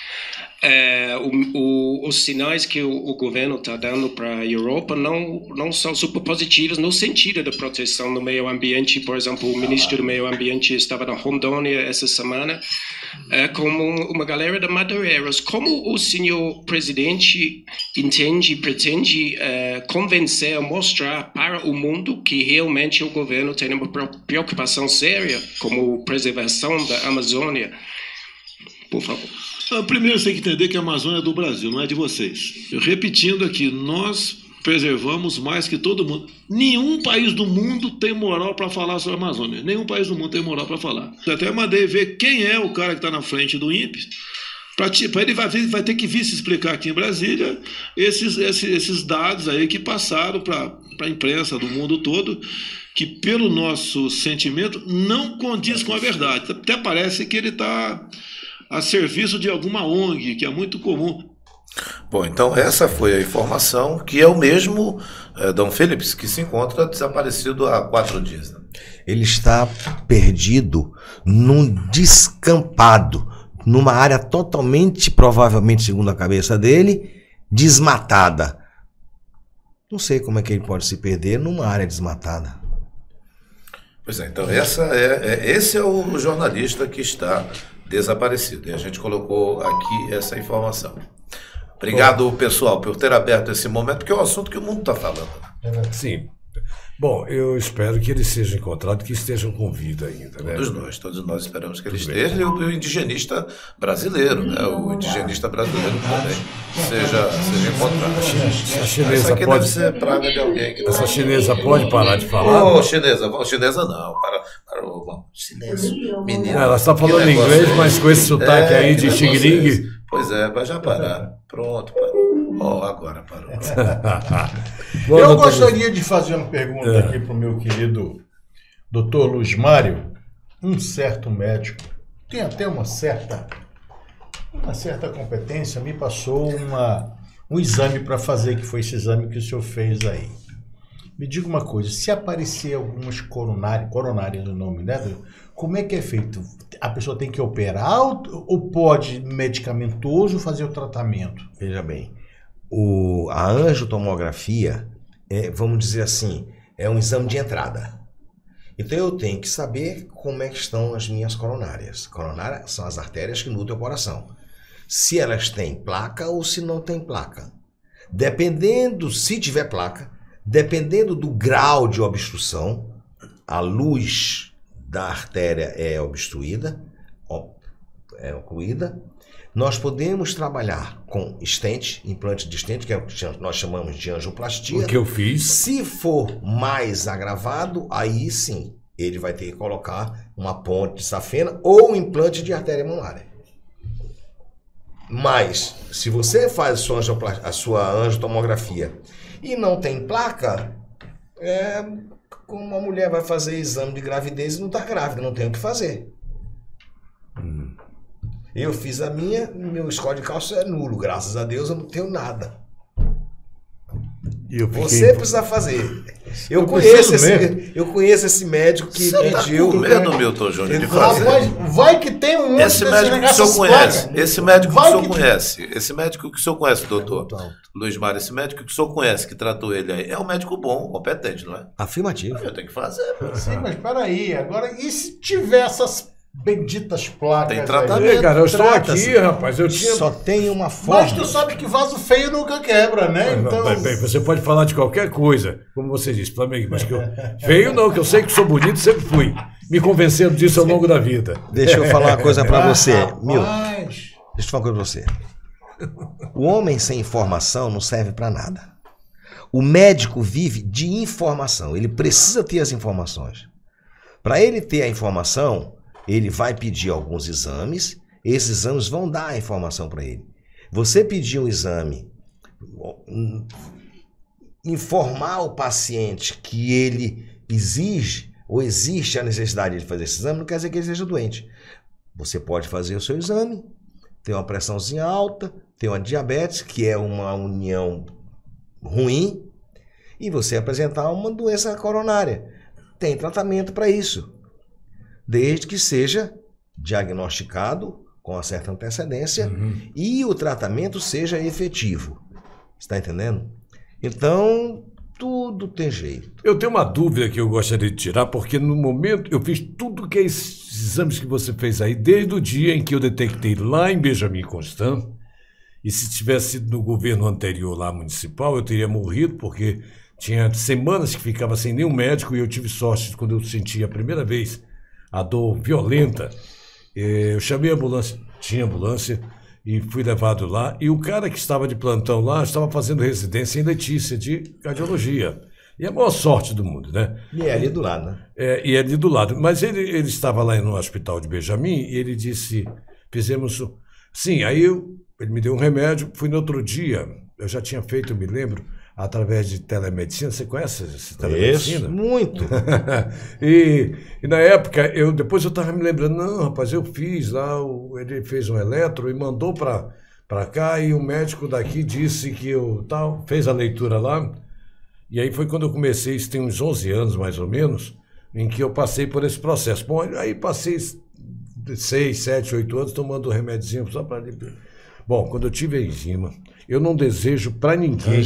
S9: Os sinais que o governo está dando para a Europa não são super positivos no sentido da proteção do meio ambiente. Por exemplo, o ministro do meio ambiente estava na Rondônia essa semana com uma galera de madeireiros. Como o senhor presidente pretende convencer, mostrar para o mundo que realmente o governo tem uma preocupação séria como preservação da Amazônia? Por favor.
S10: Primeiro você tem que entender que a Amazônia é do Brasil, não é de vocês. Repetindo aqui, nós preservamos mais que todo mundo. Nenhum país do mundo tem moral para falar sobre a Amazônia. Nenhum país do mundo tem moral para falar. Eu até mandei ver quem é o cara que está na frente do INPE. Para ele vai ter que vir se explicar aqui em Brasília esses dados aí que passaram para a imprensa do mundo todo, que pelo nosso sentimento não condiz com a verdade. Até parece que ele está a serviço de alguma ONG, que é muito comum.
S4: Bom, então essa foi a informação, que é o mesmo Don Phillips, que se encontra desaparecido há 4 dias. Né?
S5: Ele está perdido num descampado, numa área totalmente, provavelmente, segundo a cabeça dele, desmatada. Não sei como é que ele pode se perder numa área desmatada.
S4: Pois é, então esse é o jornalista que está desaparecido. E a gente colocou aqui essa informação. Obrigado, pessoal, por ter aberto esse momento, porque é um assunto que o mundo está falando.
S3: Sim. Bom, eu espero que ele seja encontrado, que estejam com vida ainda. Né?
S4: Todos nós esperamos que ele esteja. E o indigenista brasileiro, né? O indigenista brasileiro também seja encontrado.
S3: A chinesa
S4: isso aqui
S3: pode
S4: deve ser praga de alguém. Que
S3: essa chinesa pode parar de falar?
S4: Chinesa não. Chinesa. Menina.
S3: Ela está falando inglês, mas com esse sotaque aí de xing-ling.
S4: Pois é, vai já parar. Pronto, parou. Agora parou.
S7: Eu gostaria de fazer uma pergunta aqui para o meu querido Dr. Luiz Mário. Um certo médico, tem até uma certa competência, me passou um exame para fazer, que foi esse exame que o senhor fez aí. Me diga uma coisa, se aparecer algumas coronárias no nome, né? Como é que é feito? A pessoa tem que operar ou pode, medicamentoso, fazer o tratamento?
S5: Veja bem, a angiotomografia, vamos dizer assim, é um exame de entrada. Então eu tenho que saber como é que estão as minhas coronárias. Coronárias são as artérias que nutrem o coração. Se elas têm placa ou se não tem placa. Dependendo, se tiver placa, dependendo do grau de obstrução, a luz da artéria é obstruída, é ocluída, nós podemos trabalhar com stent, implante de stent, que é o que nós chamamos de angioplastia.
S3: O que eu fiz.
S5: Se for mais agravado, aí sim, ele vai ter que colocar uma ponte de safena ou um implante de artéria mamária. Mas, se você faz a sua angiotomografia e não tem placa, como uma mulher vai fazer exame de gravidez e não está grávida, não tem o que fazer. Eu fiz a minha, meu score de cálcio é nulo, graças a Deus eu não tenho nada. Você precisa fazer. Eu conheço esse médico que pediu.
S4: Tá com medo, Milton Júnior, de fazer.
S7: Vai que tem um monte
S4: esse médico que o senhor conhece. Esse médico que o senhor conhece. Esse médico que o senhor conhece, doutor Luiz Mário, esse médico que o senhor conhece, que tratou ele aí, é um médico bom, competente, não é?
S5: Afirmativo.
S4: Eu tenho que fazer.
S7: Sim, mas peraí. Agora, e se tiver essas benditas placas?
S4: Tem tratamento.
S3: Cara, eu estou aqui, rapaz. Eu tinha...
S5: Só tem uma forma.
S7: Mas tu sabe que vaso feio nunca quebra, né? Então...
S3: Bem, você pode falar de qualquer coisa, como você disse, Flamengo, mas que eu... feio não, que eu sei que sou bonito, sempre fui. Me convencendo disso ao longo da vida.
S5: Deixa eu falar uma coisa pra você, Milton. Deixa eu falar uma coisa pra você. O homem sem informação não serve pra nada. O médico vive de informação, ele precisa ter as informações. Para ele ter a informação, ele vai pedir alguns exames, esses exames vão dar a informação para ele. Você pedir um exame, informar o paciente que ele exige ou existe a necessidade de fazer esse exame, não quer dizer que ele seja doente. Você pode fazer o seu exame, ter uma pressãozinha alta, ter uma diabetes, que é uma união ruim, e você apresentar uma doença coronária. Tem tratamento para isso. Desde que seja diagnosticado com uma certa antecedência e o tratamento seja efetivo. Está entendendo? Então, tudo tem jeito.
S3: Eu tenho uma dúvida que eu gostaria de tirar, porque no momento eu fiz tudo que esses exames que você fez aí, desde o dia em que eu detectei lá em Benjamin Constant, e se tivesse sido no governo anterior lá municipal, eu teria morrido, porque tinha semanas que ficava sem nenhum médico e eu tive sorte quando eu senti a primeira vez a dor violenta. Eu chamei a ambulância, tinha ambulância, e fui levado lá. E o cara que estava de plantão lá estava fazendo residência em Letícia, de cardiologia. E é a maior sorte do mundo, né?
S5: E é ali do lado, né?
S3: E é ali do lado. Mas ele estava lá no hospital de Benjamin e ele disse, fizemos... Sim, aí ele me deu um remédio, fui no outro dia, eu já tinha feito, eu me lembro, através de telemedicina. Você conhece essa telemedicina?
S5: Isso, muito.
S3: e na época, depois eu estava me lembrando, não, rapaz, eu fiz lá, ele fez um eletro e mandou para cá, e o médico daqui disse que eu fez a leitura lá, e aí foi quando eu comecei, isso tem uns 11 anos mais ou menos, em que eu passei por esse processo. Bom, aí passei 6, 7, 8 anos tomando um remédiozinho só para... Bom, quando eu tive a enzima, eu não desejo para ninguém...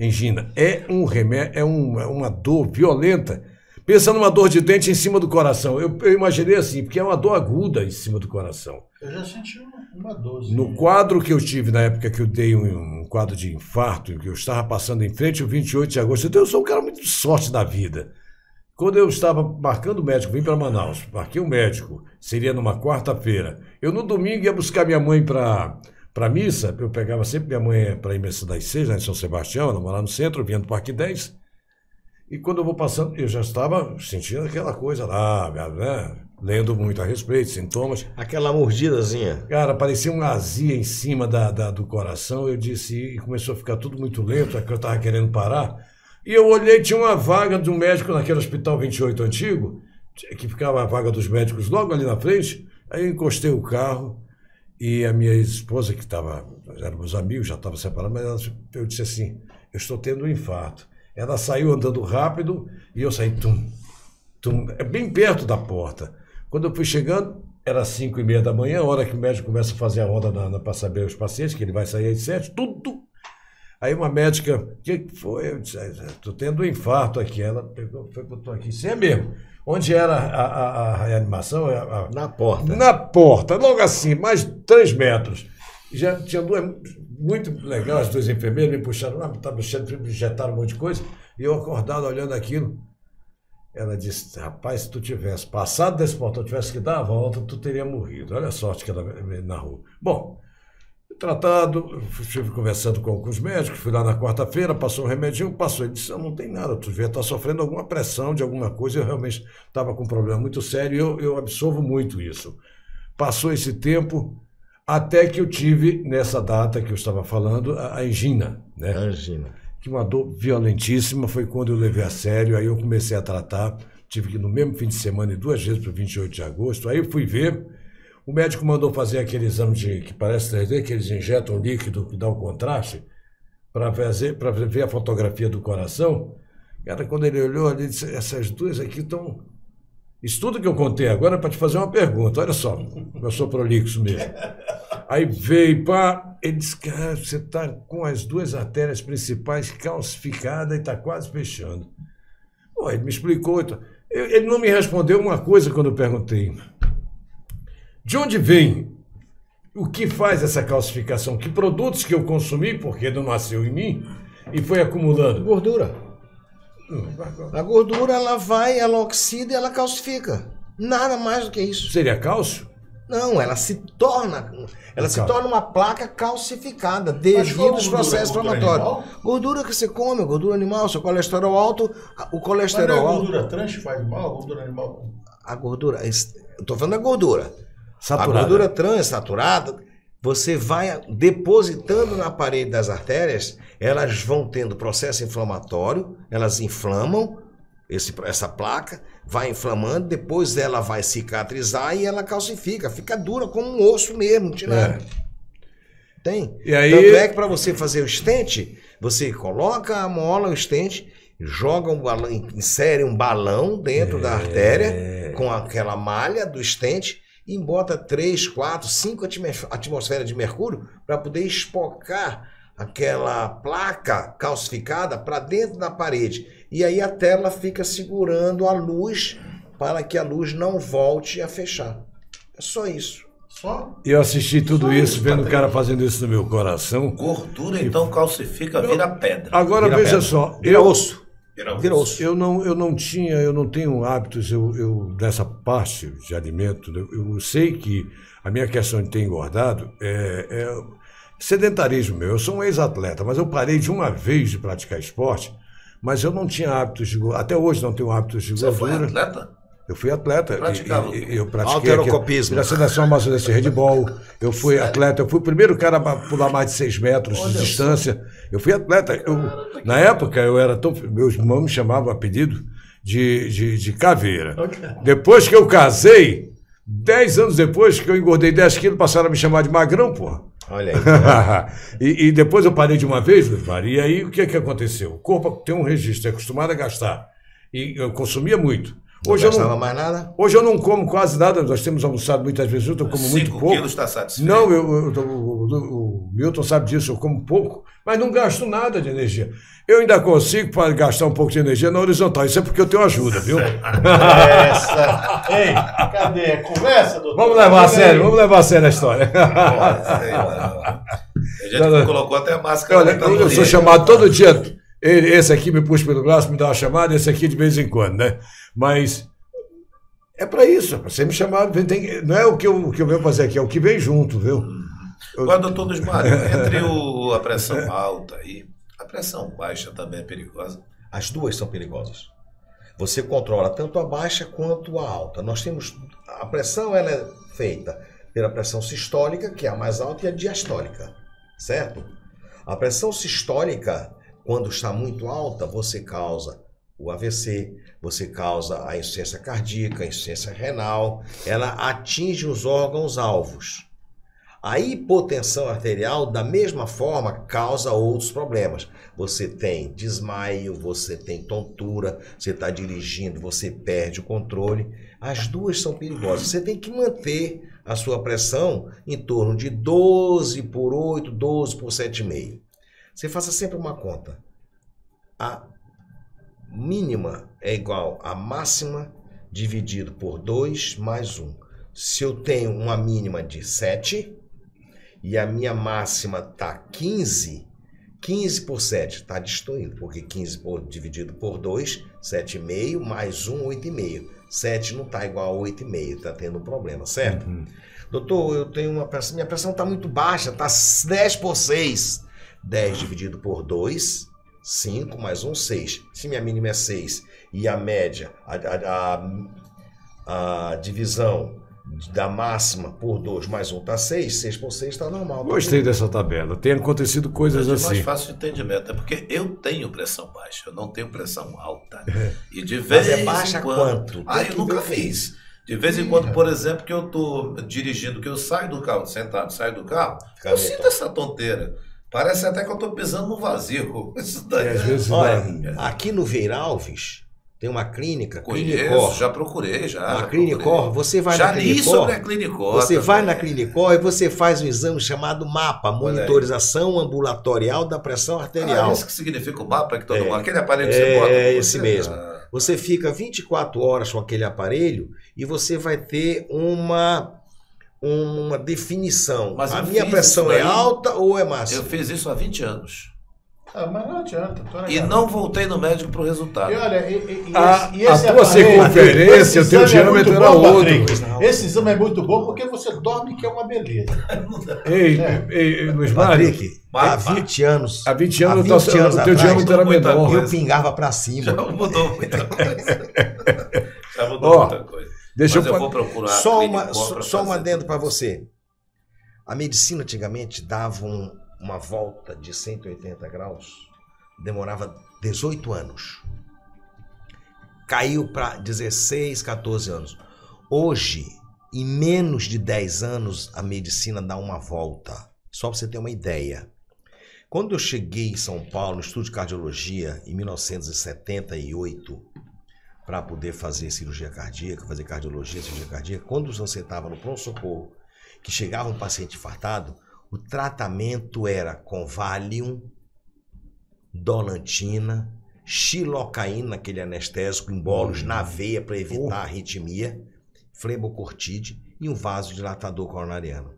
S3: Angina. É um remédio, é uma dor violenta. Pensa numa dor de dente em cima do coração. Eu imaginei assim, porque é uma dor aguda em cima do coração.
S7: Eu já senti uma dor.
S3: No quadro que eu tive na época que eu dei um quadro de infarto, que eu estava passando em frente ao 28 de agosto, então eu sou um cara muito de sorte da vida. Quando eu estava marcando o médico, vim para Manaus, marquei o médico, seria numa quarta-feira. Eu no domingo ia buscar minha mãe para missa, eu pegava sempre minha mãe para a missa das 6, lá em São Sebastião, ela morava no centro, vinha do Parque 10. E quando eu vou passando, eu já estava sentindo aquela coisa lá, né? Lendo muito a respeito, sintomas.
S5: Aquela mordidazinha.
S3: Cara, parecia uma azia em cima do coração. Eu disse, e começou a ficar tudo muito lento, é que eu estava querendo parar. E eu olhei, tinha uma vaga de um médico naquele hospital 28 antigo, que ficava a vaga dos médicos logo ali na frente. Aí eu encostei o carro e a minha esposa, que éramos amigos, já estava separada, mas eu disse assim, eu estou tendo um infarto. Ela saiu andando rápido e eu saí, bem perto da porta. Quando eu fui chegando, era 5h30 da manhã, a hora que o médico começa a fazer a roda para saber os pacientes, que ele vai sair às 7, tudo. Aí uma médica, o que foi? Eu disse, estou tendo um infarto aqui. Ela pegou, foi botou aqui, isso é mesmo. Onde era a reanimação?
S5: Na porta.
S3: Na porta, logo assim, mais 3 metros. Já tinha duas, muito legal, as 2 enfermeiras me puxaram lá, me injetaram um monte de coisa, e eu acordado olhando aquilo. Ela disse, rapaz, se tu tivesse passado desse portão, tivesse que dar a volta, tu teria morrido. Olha a sorte que ela me narrou. Bom, tratado, estive conversando com alguns médicos, fui lá na quarta-feira, passou um remedinho, passou. Ele disse, não tem nada, tu devia estar sofrendo alguma pressão de alguma coisa, eu realmente estava com um problema muito sério e eu absorvo muito isso. Passou esse tempo, até que eu tive, nessa data que eu estava falando, a angina, né?
S5: Angina.
S3: Que uma dor violentíssima, foi quando eu levei a sério, aí eu comecei a tratar, tive que ir no mesmo fim de semana e 2 vezes para o 28 de agosto, aí eu fui ver, o médico mandou fazer aquele exame que parece 3D, que eles injetam um líquido que dá o contraste, para ver a fotografia do coração. Cara, quando ele olhou, ele disse, essas 2 aqui estão... Isso tudo que eu contei agora é para te fazer uma pergunta, olha só, eu sou prolixo mesmo. Aí veio, pá, ele disse, cara, você está com as 2 artérias principais calcificadas e está quase fechando. Pô, ele me explicou, ele não me respondeu uma coisa quando eu perguntei. De onde vem? O que faz essa calcificação? Que produtos que eu consumi, porque não nasceu em mim, e foi acumulando?
S5: Gordura. A gordura, ela oxida e ela calcifica. Nada mais do que isso.
S3: Seria cálcio?
S5: Não, ela se torna uma placa calcificada devido aos processos inflamatórios. Gordura que você come, gordura animal, seu colesterol alto, o colesterol alto.
S7: A gordura trans faz mal, a gordura animal?
S5: A gordura, eu estou falando da gordura.
S3: Saturada.
S5: A gordura trans, saturada, você vai depositando na parede das artérias, elas vão tendo processo inflamatório, elas inflamam essa placa, vai inflamando, depois ela vai cicatrizar e ela calcifica, fica dura como um osso mesmo, tirado. Tem.
S3: E aí...
S5: Tanto é que para você fazer o stent, você coloca a mola, o stent, joga um balão, insere um balão dentro da artéria com aquela malha do stent e bota 3, 4, 5 atmosferas de mercúrio para poder espocar aquela placa calcificada para dentro da parede. E aí a tela fica segurando a luz para que a luz não volte a fechar. É só isso.
S7: Só?
S3: Eu assisti tudo isso, vendo o cara fazendo isso no meu coração.
S4: Gordura, então, calcifica, vira pedra.
S3: Agora,
S5: vira
S3: veja
S5: pedra.
S3: Só.
S5: Vira osso.
S4: Vira osso.
S3: Eu não tenho hábitos, dessa parte de alimento, eu sei que a minha questão de ter engordado é sedentarismo meu. Eu sou um ex-atleta, mas eu parei de uma vez de praticar esporte, mas eu não tinha hábitos de gordura. Até hoje não tenho hábitos de gordura.
S4: Você foi atleta?
S3: Eu fui atleta. Eu pratiquei
S5: halterocopismo.
S3: Na seleção amazonense de handball. Eu fui atleta. Eu fui o primeiro cara a pular mais de 6 metros de distância. Eu fui atleta. Na época, meus irmãos me chamavam apelido de caveira. Depois que eu casei, 10 anos depois que eu engordei 10 quilos, passaram a me chamar de magrão, porra.
S5: Olha aí.
S3: E depois eu parei de uma vez, e aí o que aconteceu? O corpo tem um registro, é acostumado a gastar. E eu consumia muito.
S5: Hoje eu não gastava mais nada?
S3: Hoje eu não como quase nada, nós temos almoçado muitas vezes juntos, eu como muito pouco.
S4: 5 quilos está satisfeito?
S3: Não, o Milton sabe disso, eu como pouco, mas não gasto nada de energia. Eu ainda consigo gastar um pouco de energia na horizontal, isso é porque eu tenho ajuda, viu?
S7: Ei, cadê? Conversa, doutor?
S3: Vamos levar a sério a história.
S4: A gente colocou até a máscara.
S3: Olha, eu sou chamado todo dia. Esse aqui me puxa pelo braço, me dá uma chamada, esse aqui de vez em quando, né? Mas é para isso, você me chamar, não é o que eu venho fazer aqui, é o que vem junto, viu?
S4: Agora, doutor Luiz Mário, entre a pressão alta e a pressão baixa também é perigosa?
S5: As duas são perigosas. Você controla tanto a baixa quanto a alta. Nós temos, a pressão ela é feita pela pressão sistólica, que é a mais alta, e a diastólica, certo? A pressão sistólica, quando está muito alta, você causa o AVC, você causa a insuficiência cardíaca, a insuficiência renal, ela atinge os órgãos-alvos. A hipotensão arterial, da mesma forma, causa outros problemas. Você tem desmaio, você tem tontura, você está dirigindo, você perde o controle. As duas são perigosas. Você tem que manter a sua pressão em torno de 12 por 8, 12 por 7,5. Você faça sempre uma conta. A mínima é igual a máxima dividido por 2 mais 1. Se eu tenho uma mínima de 7 e a minha máxima está 15, 15 por 7 está destruindo, porque 15 dividido por 2, 7,5, mais 1, 8,5. 7 não está igual a 8,5, está tendo um problema, certo? Doutor, eu tenho uma pressão, minha pressão está muito baixa, está 10 por 6. 10 dividido por 2, 5, mais 1, 6. Se minha mínima é 6 e a média, a divisão da máxima por 2 mais 1 está 6, 6 por 6 está normal.
S3: Gostei dessa tabela. Tem acontecido coisas assim.
S4: É mais fácil de entendimento, é porque eu tenho pressão baixa, eu não tenho pressão alta. E de vez
S5: Mas é baixa
S4: em quando...
S5: quanto?
S4: eu nunca fiz. De vez em quando, por exemplo, que eu estou dirigindo, que eu saio do carro, sentado, saio do carro, eu sinto essa tonteira. Parece até que eu estou pisando no vazio. Isso daí.
S3: Às vezes
S5: olha, aqui no Veiralves tem uma clínica,
S4: Clinicor. Já procurei, já.
S5: A Clinicor, você vai na Clinicor. Já li sobre a Clinicor. Você também vai na Clinicor e você faz um exame chamado MAPA, Monitorização Ambulatorial da Pressão Arterial.
S4: Isso que significa o MAPA, que todo mundo... Aquele aparelho que você bota.
S5: É esse mesmo. Você fica 24 horas com aquele aparelho e você vai ter uma definição.
S4: Mas
S5: a minha pressão é alta ou é máxima?
S4: Eu fiz isso há 20 anos.
S7: Mas não adianta.
S4: E não voltei no médico para o resultado.
S7: E olha,
S3: a tua circunferência, o teu diâmetro era outro.
S7: Esse exame é muito bom porque você dorme, que é uma beleza.
S3: Ei, Luiz Mário,
S5: há 20 anos.
S3: Há 20 anos o teu diâmetro era menor.
S5: Eu pingava para cima.
S4: Já mudou muita coisa. Já mudou muita coisa.
S5: Deixa eu vou procurar. Só um adendo para você. A medicina antigamente dava uma volta de 180 graus, demorava 18 anos. Caiu para 16, 14 anos. Hoje, em menos de 10 anos, a medicina dá uma volta. Só para você ter uma ideia. Quando eu cheguei em São Paulo, no Estudo de Cardiologia, em 1978, para poder fazer cirurgia cardíaca, fazer cardiologia, cirurgia cardíaca, quando você estava no pronto-socorro, que chegava um paciente infartado, o tratamento era com Valium, Dolantina, xilocaína, aquele anestésico em bolos na veia para evitar a arritmia, flebocortide e um vasodilatador coronariano.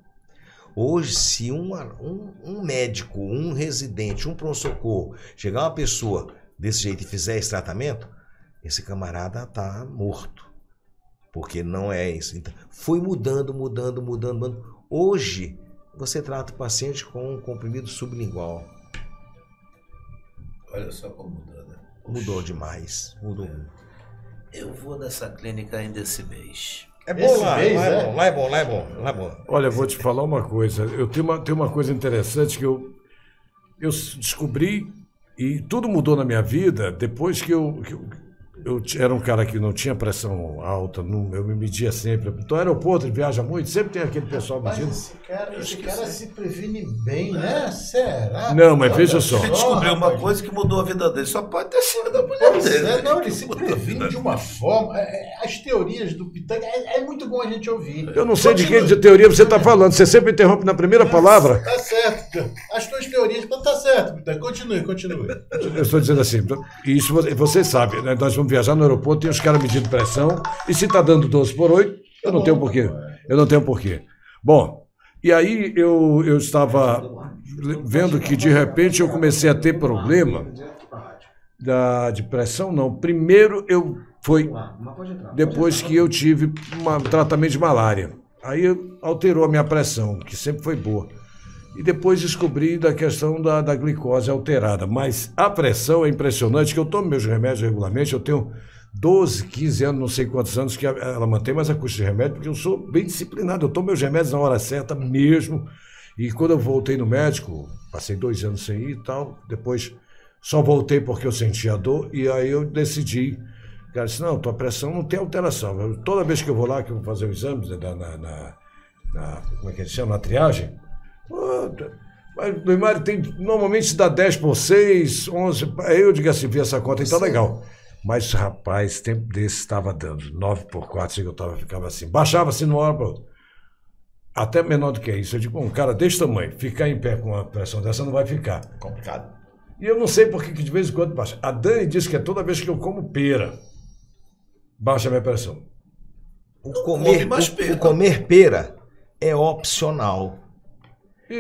S5: Hoje, se um médico, um residente, um pronto-socorro, chegar uma pessoa desse jeito e fizer esse tratamento, esse camarada está morto. Porque não é isso. Então, foi mudando. Hoje, você trata o paciente com um comprimido sublingual.
S4: Olha só como mudou, né?
S5: Mudou demais. Mudou.
S4: Eu vou nessa clínica ainda esse mês.
S5: É bom lá é bom.
S3: Olha, eu vou te falar uma coisa. Eu tenho uma coisa interessante que eu descobri e tudo mudou na minha vida depois que eu era um cara que não tinha pressão alta, eu me media sempre. Então, aeroporto, ele viaja muito, sempre tem aquele pessoal medindo.
S7: Esse cara se previne bem, né? Será?
S3: Não, mas veja só.
S4: Ele descobriu uma coisa que mudou a vida dele, só pode ter sido da mulher dele.
S7: Não, ele se previne de uma forma. As teorias do Pitanga é muito bom a gente ouvir.
S3: Eu não sei de que teoria você está falando, você sempre interrompe na primeira palavra.
S7: Tá certo. As tuas teorias, tá certo, Pitanga. Continue.
S3: Eu estou dizendo assim, isso você sabe, né? Nós vamos viajar no aeroporto, tem os caras medindo pressão, e se está dando 12 por 8, eu não tenho porquê. Bom, e aí eu estava vendo que de repente eu comecei a ter problema de pressão, não. Primeiro foi depois que eu tive um tratamento de malária. Aí alterou a minha pressão, que sempre foi boa. E depois descobri da questão da glicose alterada. Mas a pressão é impressionante, que eu tomo meus remédios regularmente, eu tenho 12, 15 anos, não sei quantos anos que ela mantém, mas a custo de remédio, porque eu sou bem disciplinado, eu tomo meus remédios na hora certa mesmo. E quando eu voltei no médico, passei 2 anos sem ir e tal, depois só voltei porque eu sentia dor, e aí eu decidi, cara, disse, não, tua pressão não tem alteração. Toda vez que eu vou lá, que eu vou fazer o exame como é que a gente chama? Na triagem. Mas o Imário normalmente dá 10 por 6, 11. Aí eu digo assim, vi essa conta e tá legal. Mas, rapaz, tempo desse estava dando 9 por 4, eu ficava assim. Baixava assim de uma hora para outra. Até menor do que isso. Eu digo, um cara desse tamanho, ficar em pé com uma pressão dessa não vai ficar.
S5: Complicado.
S3: E eu não sei por que de vez em quando baixa. A Dani disse que é toda vez que eu como pera, baixa a minha pressão.
S5: O comer pera é opcional.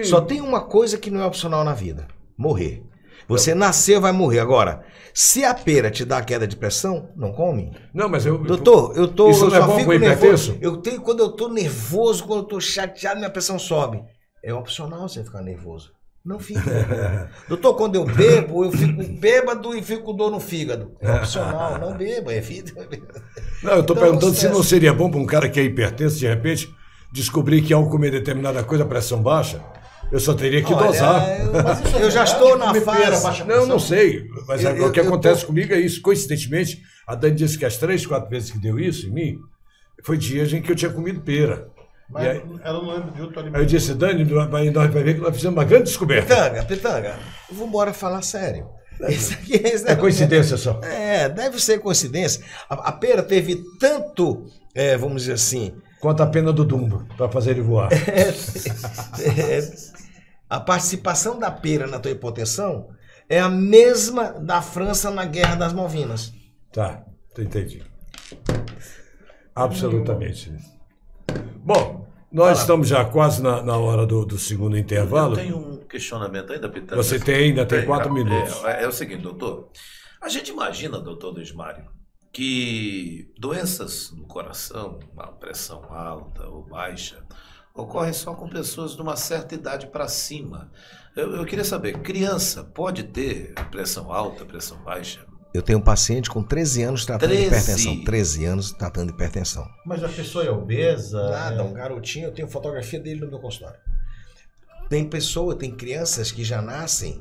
S5: Só tem uma coisa que não é opcional na vida: morrer. Você nasceu, vai morrer. Agora, se a pera te dá queda de pressão, não come.
S3: Não, mas
S5: doutor, eu
S3: isso não é bom
S5: fico
S3: com
S5: nervoso. Quando eu tô nervoso, quando eu tô chateado, minha pressão sobe. É opcional você ficar nervoso. Não fica. Doutor, quando eu bebo, eu fico bêbado e fico com dor no fígado. É opcional, não beba, é vida.
S3: Não, eu tô perguntando se não seria bom para um cara que é hipertenso, de repente, descobrir que ao comer determinada coisa a pressão baixa. Eu só teria que dosar.
S5: Eu já estou na fase.
S3: Não sei. Mas o que acontece comigo é isso. Coincidentemente, a Dani disse que as 3, 4 vezes que deu isso em mim, foi dias em que eu tinha comido pera.
S7: Mas aí, ela não lembra de outro alimento.
S3: Aí eu disse, Dani, nós vai ver que nós fizemos uma grande descoberta.
S5: Pitanga, vamos embora falar sério.
S3: É coincidência só.
S5: Deve ser coincidência. A pera teve tanto, vamos dizer assim...
S3: Quanto a pena do Dumbo, para fazer ele voar.
S5: A participação da pera na tua hipotensão é a mesma da França na Guerra das Malvinas.
S3: Tá, entendi. Absolutamente. Bom, nós estamos já quase na hora do segundo intervalo.
S4: Eu tenho um questionamento ainda, Pitanga.
S3: Você ainda tem 4 minutos.
S4: É o seguinte, doutor. A gente imagina, doutor Luiz Mário, que doenças do coração, uma pressão alta ou baixa, ocorrem só com pessoas de uma certa idade para cima. Eu queria saber, criança pode ter pressão alta, pressão baixa?
S5: Eu tenho um paciente com 13 anos tratando de hipertensão. 13 anos tratando de hipertensão.
S7: Mas a pessoa é obesa?
S5: Nada, um garotinho, eu tenho fotografia dele no meu consultório. Tem crianças que já nascem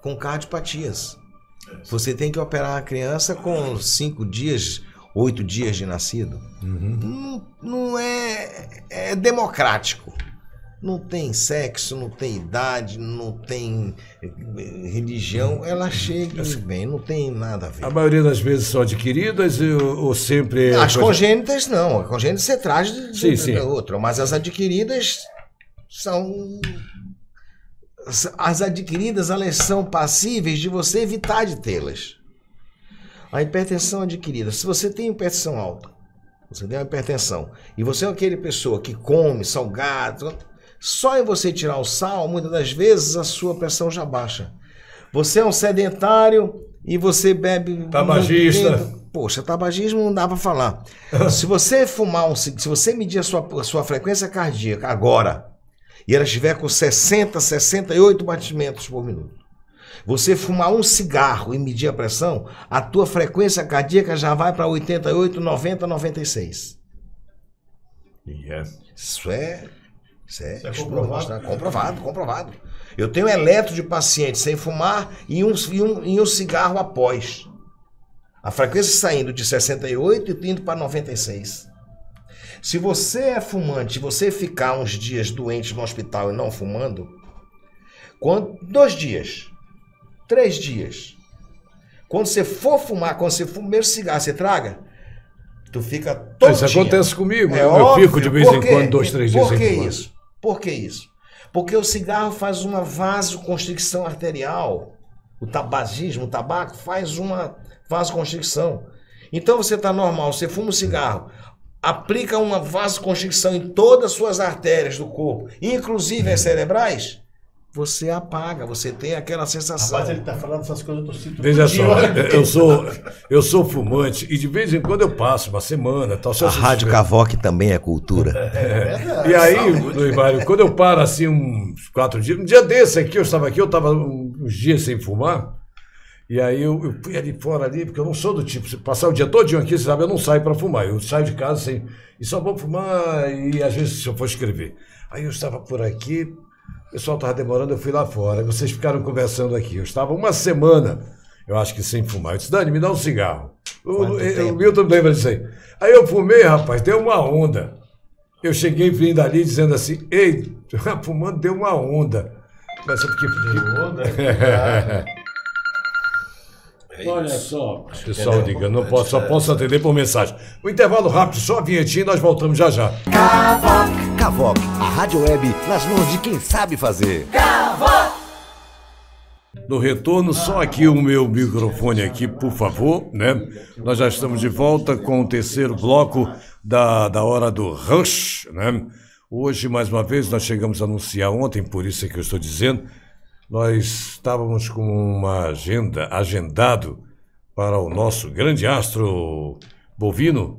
S5: com cardiopatias. Você tem que operar a criança com 5 dias, 8 dias de nascido. Não é democrático. Não tem sexo, não tem idade, não tem religião. Ela chega e bem, não tem nada a ver.
S3: A maioria das vezes são adquiridas ou sempre...
S5: As congênitas não. As congênitas você traz
S3: de
S5: outra. Mas as adquiridas são... As adquiridas, elas são passíveis de você evitar de tê-las. A hipertensão adquirida, se você tem hipertensão alta, você tem uma hipertensão, e você é aquele pessoa que come salgado, só em você tirar o sal, muitas das vezes a sua pressão já baixa. Você é um sedentário e você bebe...
S3: Tabagista.
S5: Poxa, tabagismo não dá para falar. Se você fumar se você medir a sua frequência cardíaca agora, e ela estiver com 60, 68 batimentos por minuto, você fumar um cigarro e medir a pressão, a tua frequência cardíaca já vai para 88, 90, 96. Isso é comprovado. Eu tenho eletro de paciente sem fumar e um cigarro após. A frequência saindo de 68 e indo para 96. Se você é fumante, você ficar uns dias doente no hospital e não fumando, 2 dias, 3 dias, quando você for fumar, quando você fumar o primeiro cigarro, você traga, tu fica todo dia.
S3: Isso acontece comigo, eu fico de vez em quando 2, 3 dias sem fumar.
S5: Por que isso? Porque o cigarro faz uma vasoconstricção arterial. O tabagismo, o tabaco faz uma vasoconstricção. Então você está normal, você fuma um cigarro, aplica uma vasoconstricção em todas as suas artérias do corpo, inclusive as cerebrais, você apaga, você tem aquela sensação.
S7: Rapaz, ele está falando essas coisas, eu tô sinto.
S3: Veja só, eu sou fumante e de vez em quando eu passo uma semana. Tal,
S5: a Rádio Cavoque também é cultura.
S3: E aí, Luiz Mário, quando eu paro assim uns 4 dias, um dia desse aqui, eu estava uns dias sem fumar. E aí eu fui ali fora ali, porque eu não sou do tipo, se passar o dia todinho aqui, você sabe, eu não saio para fumar. Eu saio de casa sem, e só vou fumar, e às vezes se eu for escrever. Aí eu estava por aqui, o pessoal estava demorando, eu fui lá fora, vocês ficaram conversando aqui. Eu estava uma semana, eu acho que sem fumar. Eu disse, Dani, me dá um cigarro. O Milton lembra disso aí. Aí eu fumei, rapaz, deu uma onda. Eu cheguei vindo ali dizendo assim, ei, fumando deu uma onda. Mas porque deu onda? Olha só, pessoal, diga, não posso, só posso atender por mensagem. O intervalo rápido, só a vinhetinha e nós voltamos já já.
S1: Cavoc, a rádio web nas mãos de quem sabe fazer.
S3: No retorno, só aqui o meu microfone aqui, por favor, né? Nós já estamos de volta com o terceiro bloco da hora do Rush, né? Hoje, mais uma vez, nós chegamos a anunciar ontem, por isso é que eu estou dizendo, nós estávamos com uma agendado para o nosso grande astro bovino,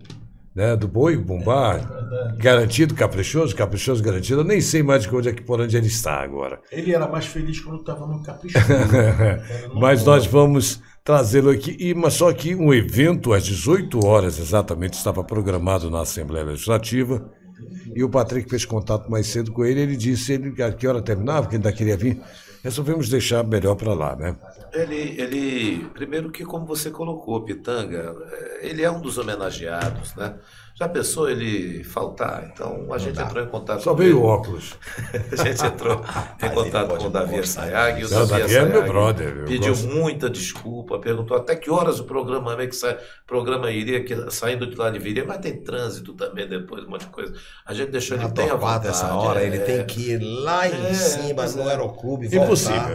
S3: né, do boi, Bumbá, garantido, caprichoso garantido. Eu nem sei mais por onde ele está agora.
S7: Ele era mais feliz quando estava no caprichoso.
S3: Mas nós vamos trazê-lo aqui, mas só que um evento às 18 horas exatamente estava programado na Assembleia Legislativa e o Patrick fez contato mais cedo com ele. Ele disse a que hora terminava, que ele ainda queria vir. Resolvemos deixar melhor para lá, né?
S4: Ele, primeiro que como você colocou, Pitanga, ele é um dos homenageados, né? Já pensou ele faltar? Então a gente entrou em contato
S3: Só veio o óculos.
S4: A gente entrou em contato com o Davi Sayag.
S3: O Davi é meu brother.
S4: Pediu muita desculpa, perguntou até que horas o programa iria, saindo de lá de viria, mas tem trânsito também depois, um monte de coisa. A gente deixou ele bem à vontade.
S5: Essa hora, ele tem que ir lá em cima no Aeroclube.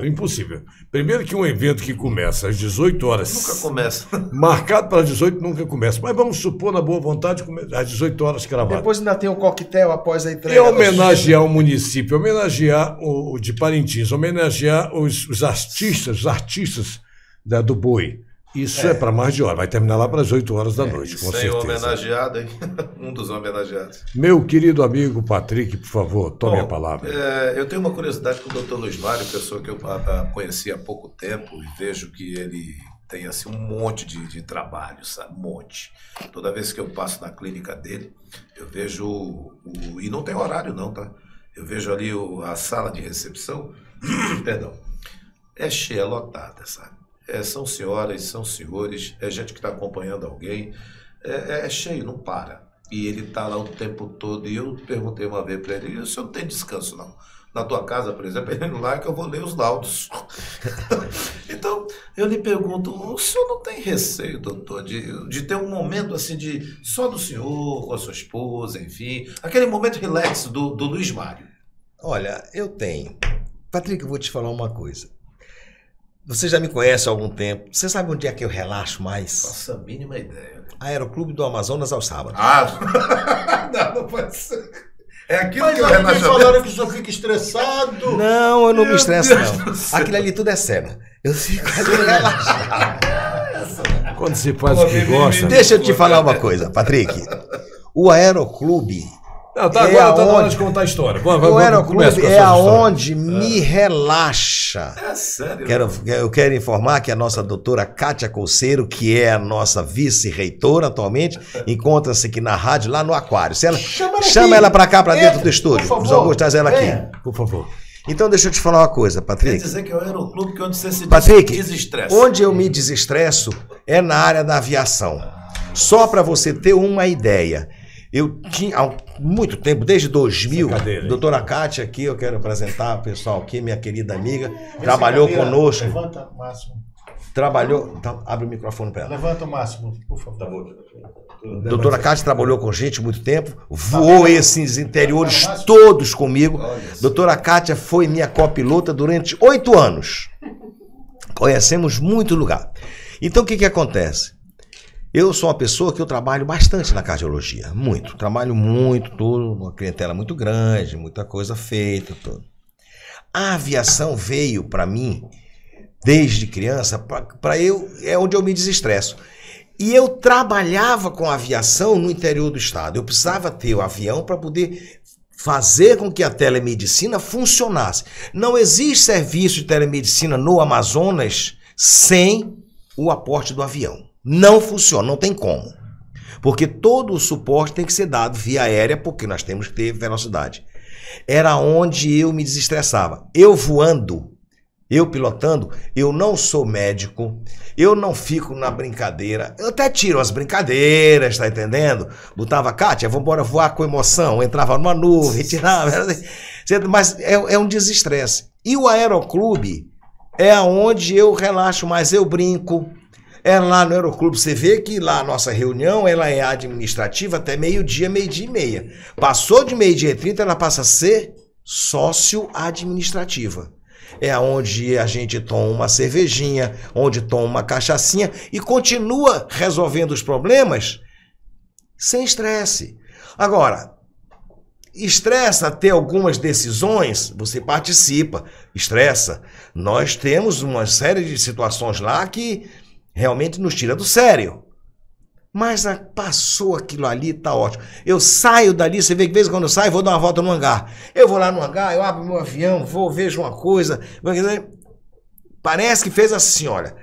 S3: Impossível. Primeiro que um evento que começa às 18 horas.
S4: Nunca começa.
S3: Marcado para 18 nunca começa. Mas vamos supor, na boa vontade, às 18 horas cravado.
S5: Depois ainda tem o coquetel após a entrega.
S3: E homenagear o município, homenagear o de Parintins, homenagear os artistas do boi. Isso é para mais de hora. Vai terminar lá para as 8 horas da noite, com certeza.
S4: Homenageado, hein? Um dos homenageados.
S3: Meu querido amigo Patrick, por favor, tome a palavra.
S4: Eu tenho uma curiosidade com o Dr. Luiz Mário, pessoa que eu conheci há pouco tempo e vejo que ele tem assim, um monte de trabalho, sabe? Um monte. Toda vez que eu passo na clínica dele, eu vejo e não tem horário não, tá? Eu vejo ali a sala de recepção, perdão, é cheia, lotada, sabe? São senhoras, são senhores, é gente que está acompanhando alguém, é cheio, não para. E ele está lá o tempo todo, e eu perguntei uma vez para ele, o senhor não tem descanso não? Na tua casa, por exemplo, ele não lá que eu vou ler os laudos. Então, eu lhe pergunto, o senhor não tem receio, doutor, de ter um momento assim, só do senhor, com a sua esposa, enfim, aquele momento relax do Luiz Mário?
S5: Olha, eu tenho. Patrick, eu vou te falar uma coisa. Você já me conhece há algum tempo. Você sabe onde é que eu relaxo mais?
S4: Nossa, a mínima ideia.
S5: Aeroclube do Amazonas aos sábados.
S4: Não pode ser. É aquilo
S7: mas
S4: que eu relaxo.
S7: Falaram que só fica estressado.
S5: Não, eu não me estresso, não. Aquilo ali tudo é cena. Eu fico ali relaxado.
S3: Quando se faz o que gosta.
S5: Deixa eu te falar uma coisa, Patrick. O Aeroclube...
S3: Não, tá, agora tá na hora de contar a história.
S5: O Aeroclube é aonde me relaxa.
S4: É sério?
S5: Eu quero informar que a nossa doutora Kátia Colseiro, que é a nossa vice-reitora atualmente, encontra-se aqui na rádio, lá no Aquário. Se ela, chama ela para cá, para dentro do estúdio. Vamos Augusto, traz ela aqui.
S3: Por favor.
S5: Então deixa eu te falar uma coisa, Patrick.
S4: Quer dizer que é o Aeroclube que onde você se
S5: desestressa. Onde eu me desestresso é na área da aviação. Só para você ter uma ideia. Eu tinha há muito tempo, desde 2000, doutora Kátia aqui, eu quero apresentar o pessoal aqui, minha querida amiga, trabalhou conosco.
S7: Levanta o máximo.
S5: Trabalhou, então, abre o microfone para ela.
S7: Levanta o máximo, por favor. Tá bom.
S5: Doutora Kátia trabalhou com gente há muito tempo, voou esses interiores todos comigo. Doutora Kátia foi minha copiloto durante 8 anos. Conhecemos muito lugar. Então o que acontece? Eu sou uma pessoa que eu trabalho bastante na cardiologia, muito. Trabalho muito, tudo, uma clientela muito grande, muita coisa feita, tudo. A aviação veio para mim, desde criança, para eu, é onde eu me desestresso. E eu trabalhava com aviação no interior do estado. Eu precisava ter o avião para poder fazer com que a telemedicina funcionasse. Não existe serviço de telemedicina no Amazonas sem o aporte do avião. Não funciona, não tem como. Porque todo o suporte tem que ser dado via aérea, porque nós temos que ter velocidade. Era onde eu me desestressava. Eu voando, eu pilotando, eu não sou médico, eu não fico na brincadeira, eu até tiro as brincadeiras, tá entendendo? Botava, Kátia, vamos embora voar com emoção, entrava numa nuvem, tirava, mas é um desestresse. E o aeroclube é onde eu relaxo mais, eu brinco. É lá no aeroclube, você vê que lá a nossa reunião, ela é administrativa até meio-dia, meio-dia e meia. Passou de meio-dia e 30, ela passa a ser sócio-administrativa. É onde a gente toma uma cervejinha, onde toma uma cachaçinha e continua resolvendo os problemas sem estresse. Agora, estressa ter algumas decisões, você participa, estressa. Nós temos uma série de situações lá que realmente nos tira do sério. Mas passou aquilo ali, tá ótimo. Eu saio dali, você vê que de vez em quando eu saio, vou dar uma volta no hangar. Eu vou lá no hangar, eu abro meu avião, vou, vejo uma coisa. Parece que fez assim, olha,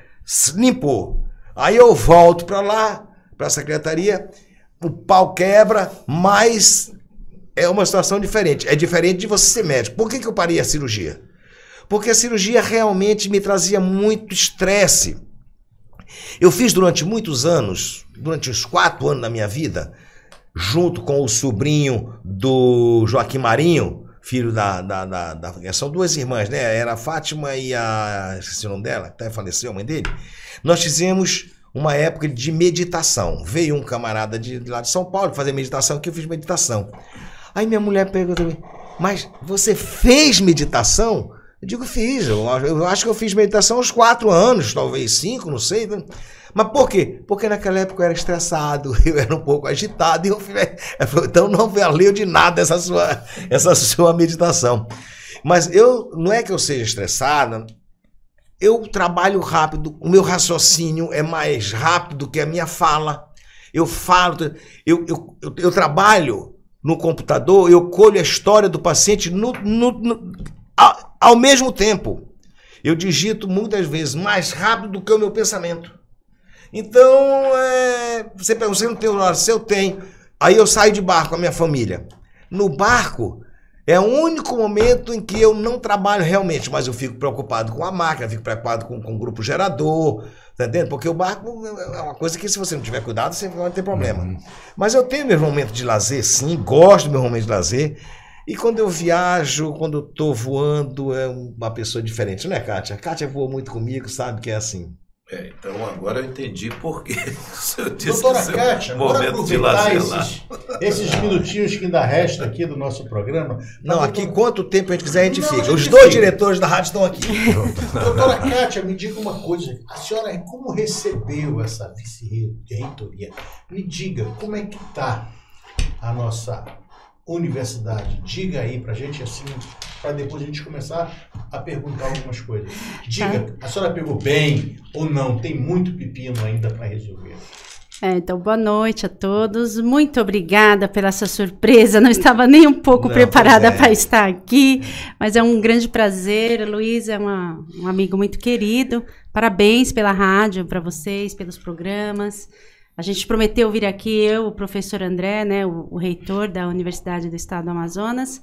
S5: limpou. Aí eu volto para lá, para a secretaria, o pau quebra, mas é uma situação diferente. É diferente de você ser médico. Por que eu parei a cirurgia? Porque a cirurgia realmente me trazia muito estresse. Eu fiz durante muitos anos, durante uns 4 anos da minha vida, junto com o sobrinho do Joaquim Marinho, filho são 2 irmãs, né? Era a Fátima e esqueci o nome dela, até faleceu a mãe dele. Nós fizemos uma época de meditação. Veio um camarada de lá de São Paulo fazer meditação, que eu fiz meditação. Aí minha mulher perguntou, mas você fez meditação? Eu digo, fiz. Eu acho que eu fiz meditação aos 4 anos, talvez 5, não sei. Mas por quê? Porque naquela época eu era estressado, eu era um pouco agitado. E então não valeu de nada essa sua meditação. Mas não é que eu seja estressado, eu trabalho rápido, o meu raciocínio é mais rápido do que a minha fala. Eu falo, eu trabalho no computador, eu colho a história do paciente ao mesmo tempo. Eu digito muitas vezes mais rápido do que o meu pensamento. Então, você pergunta, você não tem hora? Se eu tenho. Aí eu saio de barco com a minha família. No barco, é o único momento em que eu não trabalho realmente, mas eu fico preocupado com a máquina, fico preocupado com o grupo gerador, tá entendendo? Porque o barco é uma coisa que, se você não tiver cuidado, você vai ter problema. Mas eu tenho meu momento de lazer, sim, gosto do meu momento de lazer. E quando eu viajo, quando eu tô voando, é uma pessoa diferente, não é, Kátia? Kátia voa muito comigo, sabe que é assim.
S4: Então agora eu entendi por que eu disse.
S7: Doutora Kátia, bora aproveitar esses minutinhos que ainda resta aqui do nosso programa.
S5: Não, aqui quanto tempo a gente quiser a gente fica. Os 2 diretores da rádio estão aqui.
S7: Doutora Kátia, me diga uma coisa. A senhora como recebeu essa vice-reitoria? Me diga, como é que está a nossa universidade? Diga aí pra gente assim, para depois a gente começar a perguntar algumas coisas. Diga, a senhora pegou bem ou não? Tem muito pepino ainda para resolver.
S11: Então, boa noite a todos. Muito obrigada pela essa surpresa. Não estava nem um pouco preparada para estar aqui, mas é um grande prazer. O Luiz é um amigo muito querido. Parabéns pela rádio, para vocês, pelos programas. A gente prometeu vir aqui, eu, o professor André, né, o reitor da Universidade do Estado do Amazonas,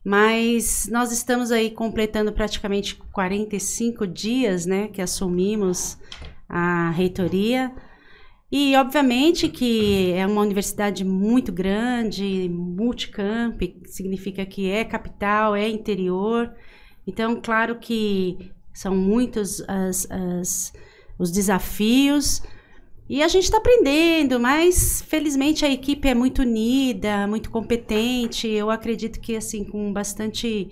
S11: mas nós estamos aí completando praticamente 45 dias, né, que assumimos a reitoria, e obviamente que é uma universidade muito grande, multicamp, significa que é capital, é interior, então claro que são muitos os desafios. E a gente está aprendendo, mas felizmente a equipe é muito unida, muito competente. Eu acredito que assim, com bastante,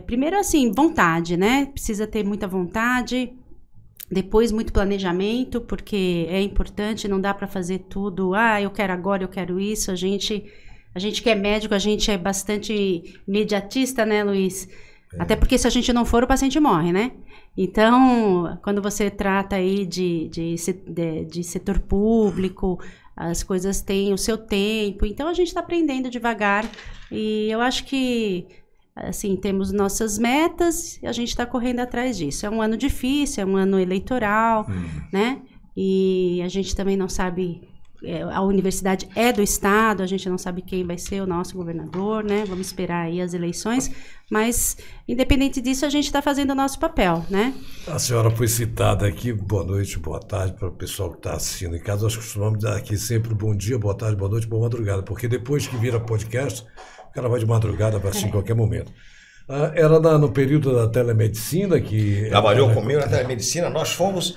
S11: primeiro assim, vontade, né? Precisa ter muita vontade, depois muito planejamento, porque é importante, não dá para fazer tudo, eu quero agora, eu quero isso. A gente que é médico, a gente é bastante imediatista, né, Luiz? Até porque se a gente não for, o paciente morre, né? Então, quando você trata aí de setor público, as coisas têm o seu tempo. Então, a gente está aprendendo devagar. E eu acho que, assim, temos nossas metas e a gente está correndo atrás disso. É um ano difícil, é um ano eleitoral, né? E a gente também não sabe a universidade é do Estado, a gente não sabe quem vai ser o nosso governador, né? Vamos esperar aí as eleições, mas independente disso, a gente está fazendo o nosso papel, né?
S3: A senhora foi citada aqui, boa noite, boa tarde para o pessoal que está assistindo em casa. Nós costumamos dar aqui sempre bom dia, boa tarde, boa noite, boa madrugada, porque depois que vira podcast, o cara vai de madrugada para assistir em qualquer momento. Era no período da telemedicina que...
S5: Trabalhou comigo na telemedicina, nós somos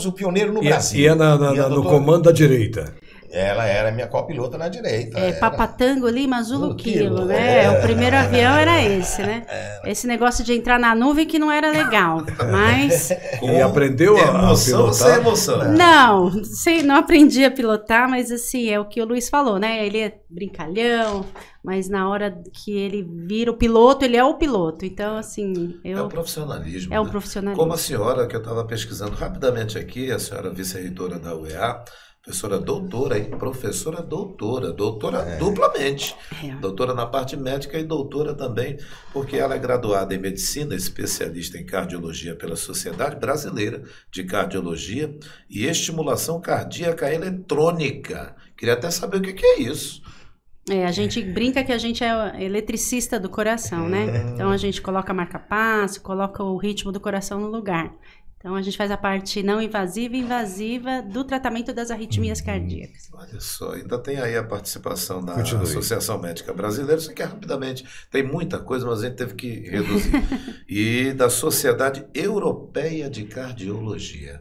S5: o pioneiro no Brasil.
S3: E no comando da direita.
S5: Ela era minha copilota na direita.
S11: Papatango Lima Zulu Kilo, né? O primeiro avião era esse, né? Esse negócio de entrar na nuvem que não era legal, mas...
S3: E aprendeu a pilotar?
S5: Sem emoção.
S11: Não aprendi a pilotar, mas assim, é o que o Luiz falou, né? Ele é brincalhão, mas na hora que ele vira o piloto, ele é o piloto. Então, assim...
S4: É o profissionalismo.
S11: É um profissionalismo.
S4: Como a senhora, que eu estava pesquisando rapidamente aqui, a senhora vice-reitora da UEA, professora doutora, professora doutora duplamente. Doutora na parte médica e doutora também, porque ela é graduada em medicina, especialista em cardiologia pela Sociedade Brasileira de Cardiologia e estimulação cardíaca eletrônica. Queria até saber o que é isso.
S11: A gente brinca que a gente é eletricista do coração, né? Então a gente coloca a marca-passo, coloca o ritmo do coração no lugar. Então, a gente faz a parte não invasiva e invasiva do tratamento das arritmias cardíacas.
S4: Olha só, ainda tem aí a participação da Associação Médica Brasileira, isso aqui é rapidamente, tem muita coisa, mas a gente teve que reduzir. E da Sociedade Europeia de Cardiologia.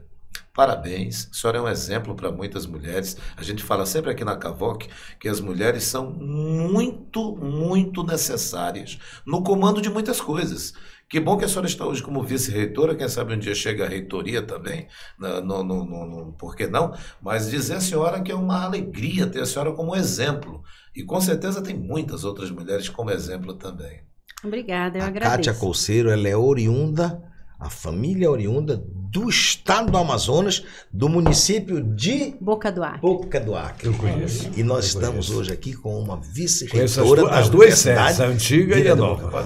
S4: Parabéns, a senhora é um exemplo para muitas mulheres. A gente fala sempre aqui na Cavoc que as mulheres são muito, muito necessárias no comando de muitas coisas. Que bom que a senhora está hoje como vice-reitora, quem sabe um dia chega a reitoria também, por que não? Mas dizer a senhora que é uma alegria ter a senhora como exemplo. E com certeza tem muitas outras mulheres como exemplo também.
S11: Obrigada, eu agradeço.
S5: Kátia Couceiro, ela é oriunda, a família é oriunda do estado do Amazonas, do município de
S11: Boca do Acre.
S5: Boca do Acre.
S3: Eu conheço.
S5: E nós estamos hoje aqui com uma vice-reitora
S3: as duas sedes, a antiga e a nova.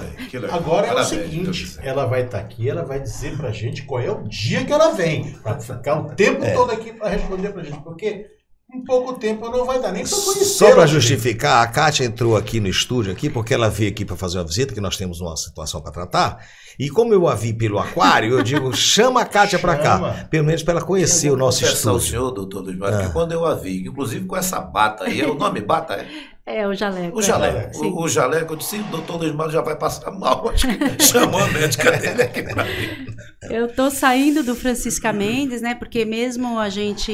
S7: Agora é o seguinte, ela vai estar aqui, ela vai dizer pra gente qual é o dia que ela vem, pra ficar o tempo todo aqui pra responder pra gente, porque em pouco tempo não vai dar nem pra conhecer.
S5: Só para justificar, a Kátia entrou aqui no estúdio aqui, porque ela veio aqui para fazer uma visita, que nós temos uma situação para tratar. E como eu a vi pelo aquário, eu digo, chama a Kátia para cá, pelo menos para ela conhecer o nosso estúdio.
S4: O senhor, doutor Luiz Mário, que quando eu a vi, inclusive com essa bata aí, o nome bata
S11: é o jaleco.
S4: O jaleco. O jaleco, eu disse, o doutor Luiz Mário já vai passar mal, acho que chamou a médica dele aqui para mim.
S11: Eu estou saindo do Francisca Mendes, né? Porque mesmo a gente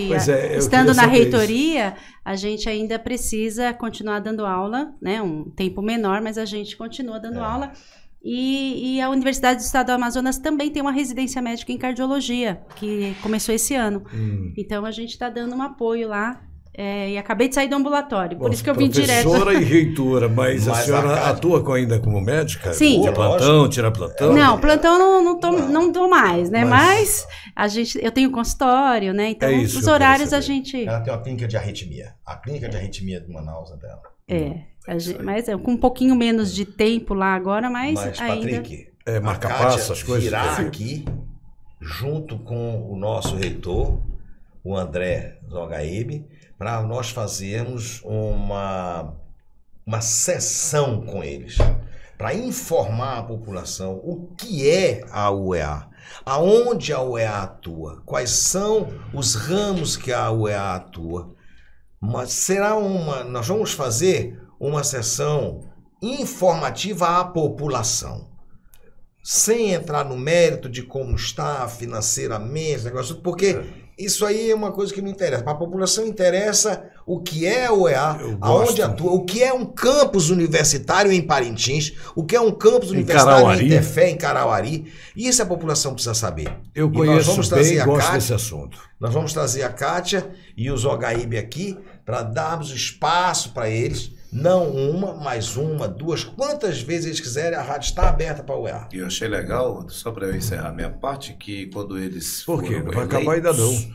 S11: estando na reitoria, a gente ainda precisa continuar dando aula, né? Um tempo menor, mas a gente continua dando aula. E a Universidade do Estado do Amazonas também tem uma residência médica em cardiologia, que começou esse ano. Então a gente está dando um apoio lá. E acabei de sair do ambulatório, por isso que eu vim direto.
S3: Professora e reitora, mas a senhora atua ainda como médica?
S11: Sim.
S3: Tira plantão?
S11: Não, plantão não dou mais, né? Mas eu tenho consultório, né? Então, os horários a gente...
S5: Ela tem uma clínica de arritmia. A clínica de arritmia de Manaus é dela.
S11: Mas com um pouquinho menos de tempo lá agora, mas ainda...
S5: Patrick,
S3: marca-passo, as coisas.
S5: Virá aqui, junto com o nosso reitor, o André Zogaíbe, para nós fazermos uma sessão com eles, para informar a população o que é a UEA, aonde a UEA atua, quais são os ramos que a UEA atua. Mas nós vamos fazer uma sessão informativa à população, sem entrar no mérito de como está financeiramente, negócio, porque isso aí é uma coisa que não interessa. Para a população interessa o que é a UEA, aonde atua, o que é um campus universitário em Parintins, o que é um campus universitário em Tefé, em Carauari. Isso a população precisa saber.
S3: Eu conheço bem e gosto desse assunto.
S5: Nós vamos trazer a Kátia e o Zogaíbe aqui para darmos espaço para eles. Não uma, mas uma, duas, quantas vezes eles quiserem, a rádio está aberta para o UEA.
S4: E eu achei legal, só para eu encerrar minha parte, que quando eles
S3: foram eleitos... Por quê? Não vai acabar ainda não.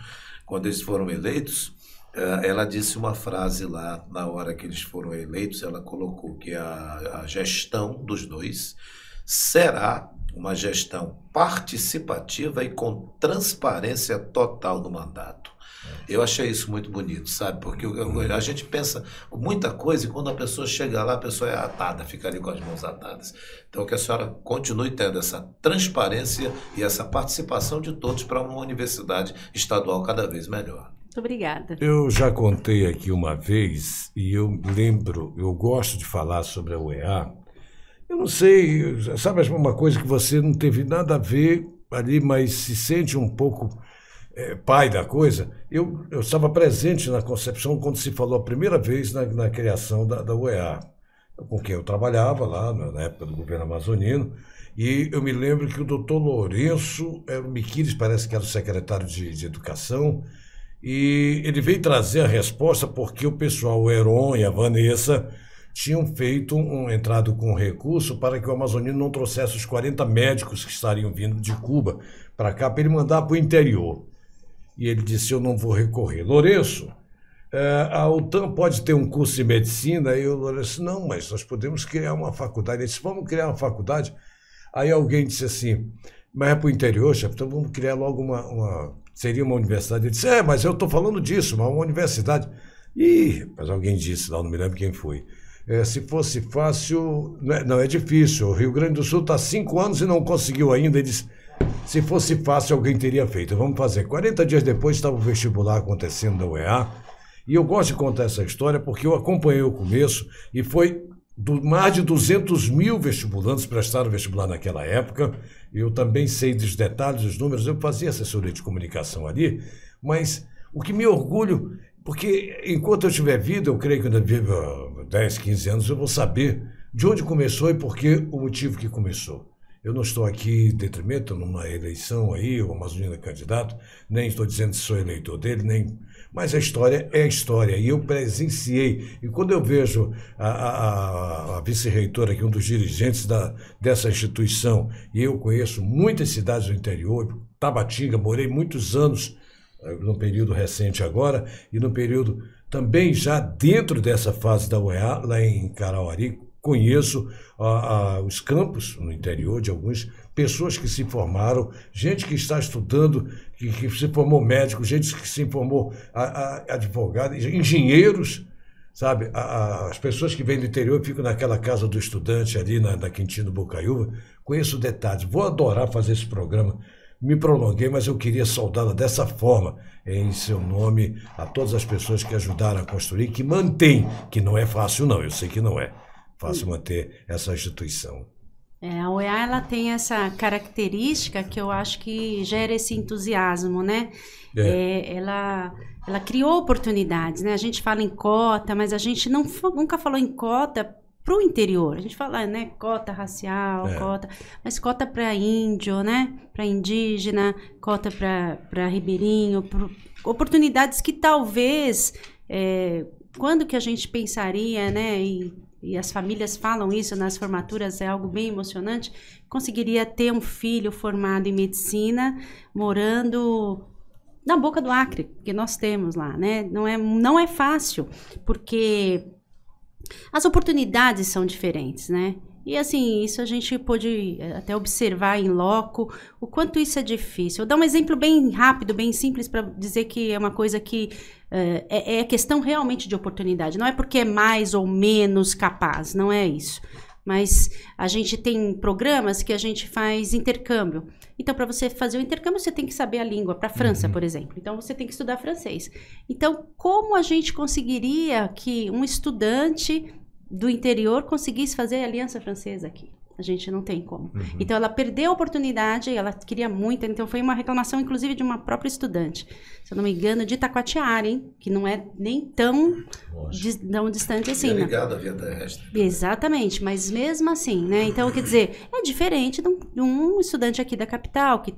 S4: Quando eles foram eleitos, ela disse uma frase lá, na hora que eles foram eleitos, ela colocou que a gestão dos dois será uma gestão participativa e com transparência total no mandato. Eu achei isso muito bonito, sabe? Porque a gente pensa muita coisa e quando a pessoa chega lá, a pessoa é atada, fica ali com as mãos atadas. Então, que a senhora continue tendo essa transparência e essa participação de todos para uma universidade estadual cada vez melhor.
S11: Muito obrigada.
S3: Eu já contei aqui uma vez e eu lembro, eu gosto de falar sobre a UEA. Eu não sei, sabe uma coisa que você não teve nada a ver ali, mas se sente um pouco pai da coisa. Eu estava presente na concepção quando se falou a primeira vez na criação da UEA, com quem eu trabalhava lá na época do governo amazonino, e eu me lembro que o doutor Lourenço, o Miquiles parece que era o secretário de Educação, e ele veio trazer a resposta porque o pessoal, o Heron e a Vanessa, tinham feito entrado com um recurso para que o amazonino não trouxesse os 40 médicos que estariam vindo de Cuba para cá, para ele mandar para o interior. E ele disse, eu não vou recorrer. Lourenço, a UTAM pode ter um curso de medicina? E o Lourenço, não, mas nós podemos criar uma faculdade. Ele disse, vamos criar uma faculdade? Aí alguém disse assim, mas é para o interior, chefe, então vamos criar logo seria uma universidade. Ele disse, mas eu estou falando disso, uma universidade. Mas alguém disse lá, não me lembro quem foi. Se fosse fácil, não é difícil. O Rio Grande do Sul está há 5 anos e não conseguiu ainda. Ele disse, se fosse fácil, alguém teria feito. Vamos fazer. 40 dias depois estava o vestibular acontecendo na UEA. E eu gosto de contar essa história porque eu acompanhei o começo e foi mais de 200 mil vestibulantes prestaram vestibular naquela época. Eu também sei dos detalhes, dos números. Eu fazia assessoria de comunicação ali. Mas o que me orgulho, porque enquanto eu tiver vida, eu creio que ainda vivo 10, 15 anos, eu vou saber de onde começou e por que o motivo que começou. Eu não estou aqui em detrimento numa eleição aí, o amazonino é candidato, nem estou dizendo se sou eleitor dele, nem... Mas a história é a história, e eu presenciei. E quando eu vejo a vice-reitora aqui, um dos dirigentes dessa instituição, e eu conheço muitas cidades do interior, Tabatinga, morei muitos anos, no período recente agora, e no período também já dentro dessa fase da UEA, lá em Carauari, conheço os campos no interior de algumas pessoas que se formaram, gente que está estudando, que se formou médico, gente que se formou advogado, engenheiros, sabe? As pessoas que vêm do interior ficam naquela casa do estudante ali na Quintino Bocaiúva. Conheço detalhes. Vou adorar fazer esse programa. Me prolonguei, mas eu queria saudá-la dessa forma, em seu nome, a todas as pessoas que ajudaram a construir, que mantém, que não é fácil não, eu sei que não é fácil manter essa instituição.
S11: A UEA, ela tem essa característica que eu acho que gera esse entusiasmo, né? Ela criou oportunidades, né? A gente fala em cota, mas a gente nunca falou em cota para o interior. A gente fala, né, cota racial, cota, mas cota para índio, né, para indígena, cota para ribeirinho, oportunidades que talvez, quando que a gente pensaria, né, e as famílias falam isso nas formaturas, é algo bem emocionante, conseguiria ter um filho formado em medicina, morando na boca do Acre, que nós temos lá, né, não é fácil, porque as oportunidades são diferentes, né? E assim, isso a gente pôde até observar em loco, o quanto isso é difícil. Eu vou dar um exemplo bem rápido, bem simples, para dizer que é uma coisa que é questão realmente de oportunidade. Não é porque é mais ou menos capaz, não é isso. Mas a gente tem programas que a gente faz intercâmbio. Então, para você fazer o intercâmbio, você tem que saber a língua. Para a França, por exemplo. Então, você tem que estudar francês. Então, como a gente conseguiria que um estudante do interior conseguisse fazer a Aliança Francesa aqui? A gente não tem como. Então, ela perdeu a oportunidade, ela queria muito. Então, foi uma reclamação, inclusive, de uma própria estudante. Se eu não me engano, de Itacoatiara, hein? Que não é nem tão distante assim.
S4: É ligado à via terrestre.
S11: Exatamente, mas mesmo assim, né? Então, quer dizer, é diferente de um estudante aqui da capital, que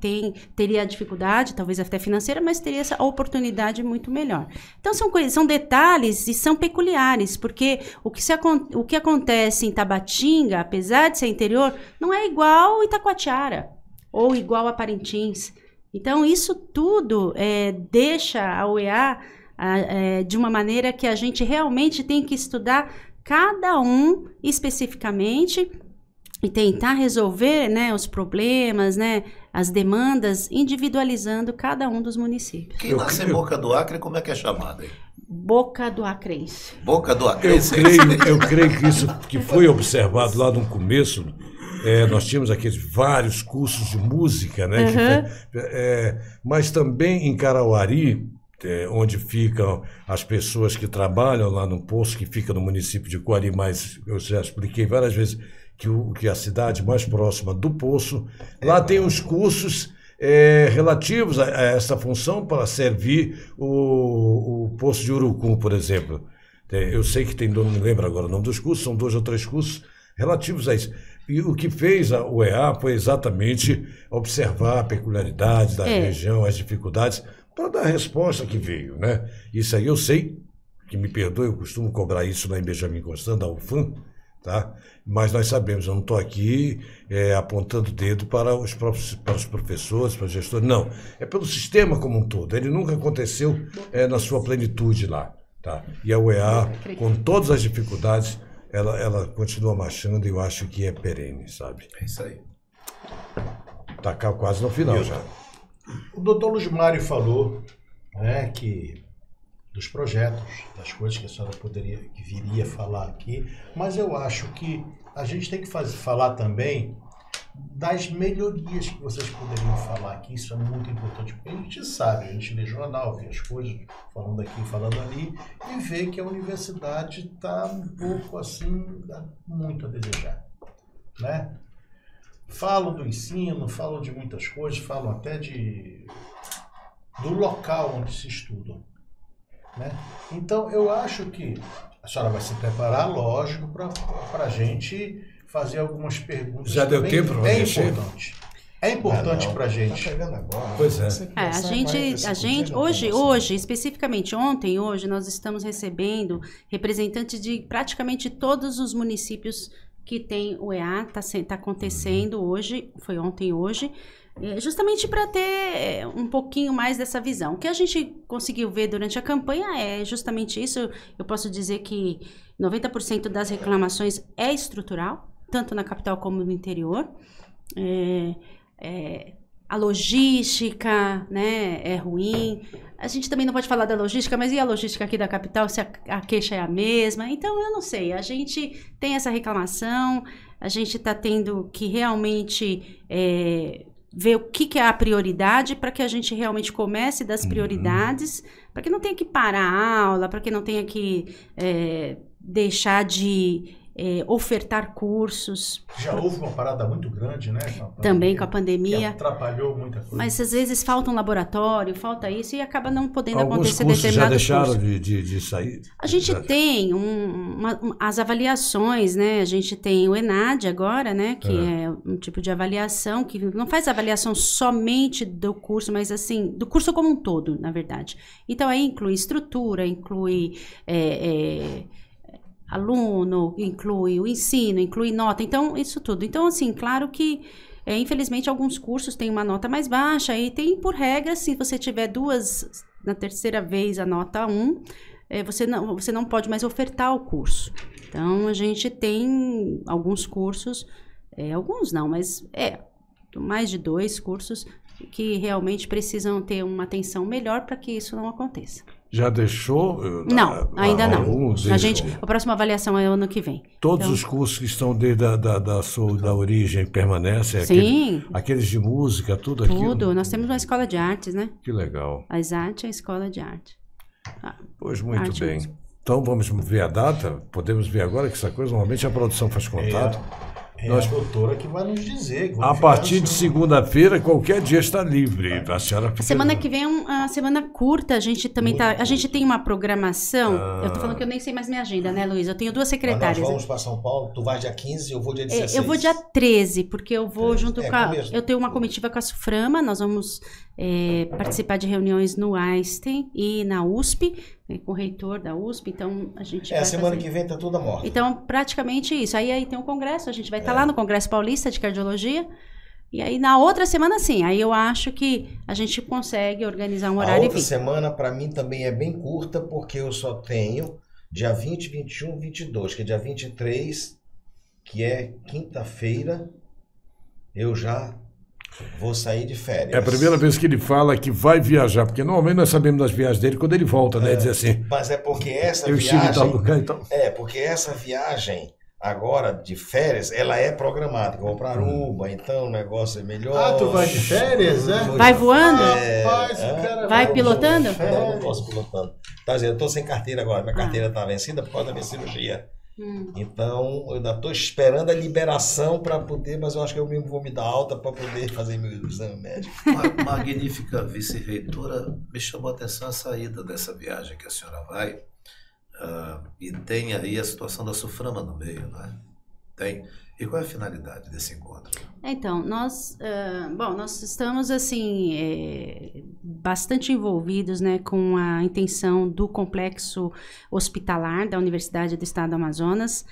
S11: teria dificuldade, talvez até financeira, mas teria essa oportunidade muito melhor. Então, são detalhes e são peculiares, porque o que acontece em Tabatinga, apesar de ser interior, não é igual Itacoatiara ou igual a Parintins. Então, isso tudo deixa a UEA de uma maneira que a gente realmente tem que estudar cada um especificamente e tentar resolver, né, os problemas, né, as demandas, individualizando cada um dos municípios.
S4: Quem nasce em Boca do Acre, como é que é chamado aí?
S11: Boca do Acrense.
S4: Boca do Acrense.
S3: Eu creio que isso que foi observado lá no começo. Nós tínhamos aqueles vários cursos de música, né? Mas também em Carauari, onde ficam as pessoas que trabalham lá no poço, que fica no município de Coari, mas eu já expliquei várias vezes que a cidade mais próxima do poço, lá tem os cursos relativos a essa função para servir o poço de Urucum, por exemplo. Eu sei que tem, não me lembro agora o nome dos cursos, são 2 ou 3 cursos relativos a isso. E o que fez o EA foi exatamente observar a peculiaridade da região, as dificuldades, para dar a resposta que veio, né? Isso aí eu sei, que me perdoe, eu costumo cobrar isso lá em Benjamin Constant, da UFAM, tá? Mas nós sabemos, eu não estou aqui apontando o dedo para os professores, para os gestores, não. É pelo sistema como um todo. Ele nunca aconteceu na sua plenitude lá, tá? E a UEA, com todas as dificuldades, ela continua marchando e eu acho que é perene, sabe?
S4: É isso aí.
S3: Está quase no final já.
S7: O doutor Luiz Mário falou, né, que dos projetos, das coisas que a senhora viria falar aqui, mas eu acho que a gente tem que falar também das melhorias que vocês poderiam falar aqui. Isso é muito importante, porque a gente sabe, a gente lê jornal, vê as coisas, falando aqui, falando ali, e vê que a universidade está um pouco assim, dá muito a desejar, né? Falam do ensino, falam de muitas coisas, falam até do local onde se estuda, né? Então, eu acho que a senhora vai se preparar, lógico, para a gente fazer algumas perguntas.
S3: Já deu tempo para
S7: importante. É importante para a gente.
S5: Tá pegando agora.
S3: Pois é.
S11: A gente hoje, especificamente hoje, nós estamos recebendo representantes de praticamente todos os municípios que tem o EA, está acontecendo hoje, foi ontem e hoje, justamente para ter um pouquinho mais dessa visão. O que a gente conseguiu ver durante a campanha é justamente isso. Eu posso dizer que 90% das reclamações é estrutural, tanto na capital como no interior. A logística, né, é ruim. A gente também não pode falar da logística, mas e a logística aqui da capital, se a queixa é a mesma? Então, eu não sei. A gente tem essa reclamação, a gente está tendo que realmente ver o que é a prioridade para que a gente realmente comece das prioridades, para que não tenha que parar a aula, para que não tenha que deixar de ofertar cursos.
S7: Já houve uma parada muito grande, né?
S11: Também com a pandemia.
S7: Que atrapalhou muita coisa.
S11: Mas às vezes falta um laboratório, falta isso, e acaba não podendo acontecer
S3: cursos
S11: determinado
S3: já deixaram
S11: curso.
S3: de sair?
S11: A gente tem as avaliações, né? A gente tem o ENAD agora, né? Que é um tipo de avaliação que não faz avaliação somente do curso, mas assim, do curso como um todo, na verdade. Então aí inclui estrutura, inclui aluno, inclui o ensino, inclui nota, então isso tudo. Então, assim, claro que, infelizmente, alguns cursos têm uma nota mais baixa e tem, por regra, se você tiver na terceira vez a nota 1, você não pode mais ofertar o curso. Então, a gente tem alguns cursos, alguns não, mas mais de 2 cursos que realmente precisam ter uma atenção melhor para que isso não aconteça.
S3: Já deixou?
S11: Não, ainda não. A próxima avaliação é ano que vem.
S3: Todos os cursos que estão desde da origem permanecem?
S11: Sim.
S3: Aqueles de música, tudo aquilo?
S11: Tudo. Nós temos uma escola de artes, né?
S3: Que legal.
S11: A ESAT é a escola de arte.
S3: Pois muito bem. Mesmo. Então vamos ver a data? Podemos ver agora que essa coisa, normalmente a produção faz contato.
S7: A doutora que vai nos dizer.
S3: A partir de segunda-feira, qualquer dia está livre. A senhora
S11: semana que vem é uma semana curta. A gente também a gente tem uma programação. Eu tô falando que eu nem sei mais minha agenda, né, Luiz? Eu tenho 2 secretárias.
S5: Nós vamos para São Paulo. Tu vai dia 15 e eu vou dia 16.
S11: Eu vou dia 13, porque eu vou junto com eu tenho uma comitiva com a Suframa. Nós vamos participar de reuniões no Einstein e na USP, com o reitor da USP. Então, a gente vai
S5: semana que vem tá toda morta.
S11: Então, praticamente isso. Aí tem um congresso. A gente vai estar lá no Congresso Paulista de Cardiologia. E aí, na outra semana, sim. Aí eu acho que a gente consegue organizar um horário.
S5: A outra semana, para mim, também é bem curta, porque eu só tenho dia 20, 21, 22, que é dia 23... que é quinta-feira, eu já vou sair de férias.
S3: É a primeira vez que ele fala que vai viajar, porque normalmente nós sabemos das viagens dele quando ele volta, né? Diz assim.
S5: Mas é porque essa
S3: eu
S5: viagem.
S3: Em tal lugar, então.
S5: Porque essa viagem agora de férias, ela é programada. Eu vou para Aruba, então o negócio é melhor.
S7: Ah, tu vai de férias, é?
S11: Vai voando?
S7: Vai
S11: pilotando?
S5: Não, não posso pilotando. Tá dizendo, eu tô sem carteira agora. Minha carteira tá vencida por causa da minha cirurgia. Então, eu ainda estou esperando a liberação para poder, mas eu acho que eu mesmo vou me dar alta para poder fazer meu exame médico.
S4: Uma magnífica vice-reitora, me chamou a atenção a saída dessa viagem que a senhora vai, e tem aí a situação da SUFRAMA no meio, não é? Tem. E qual é a finalidade desse encontro?
S11: Então, nós estamos assim bastante envolvidos, né, com a intenção do complexo hospitalar da Universidade do Estado do Amazonas.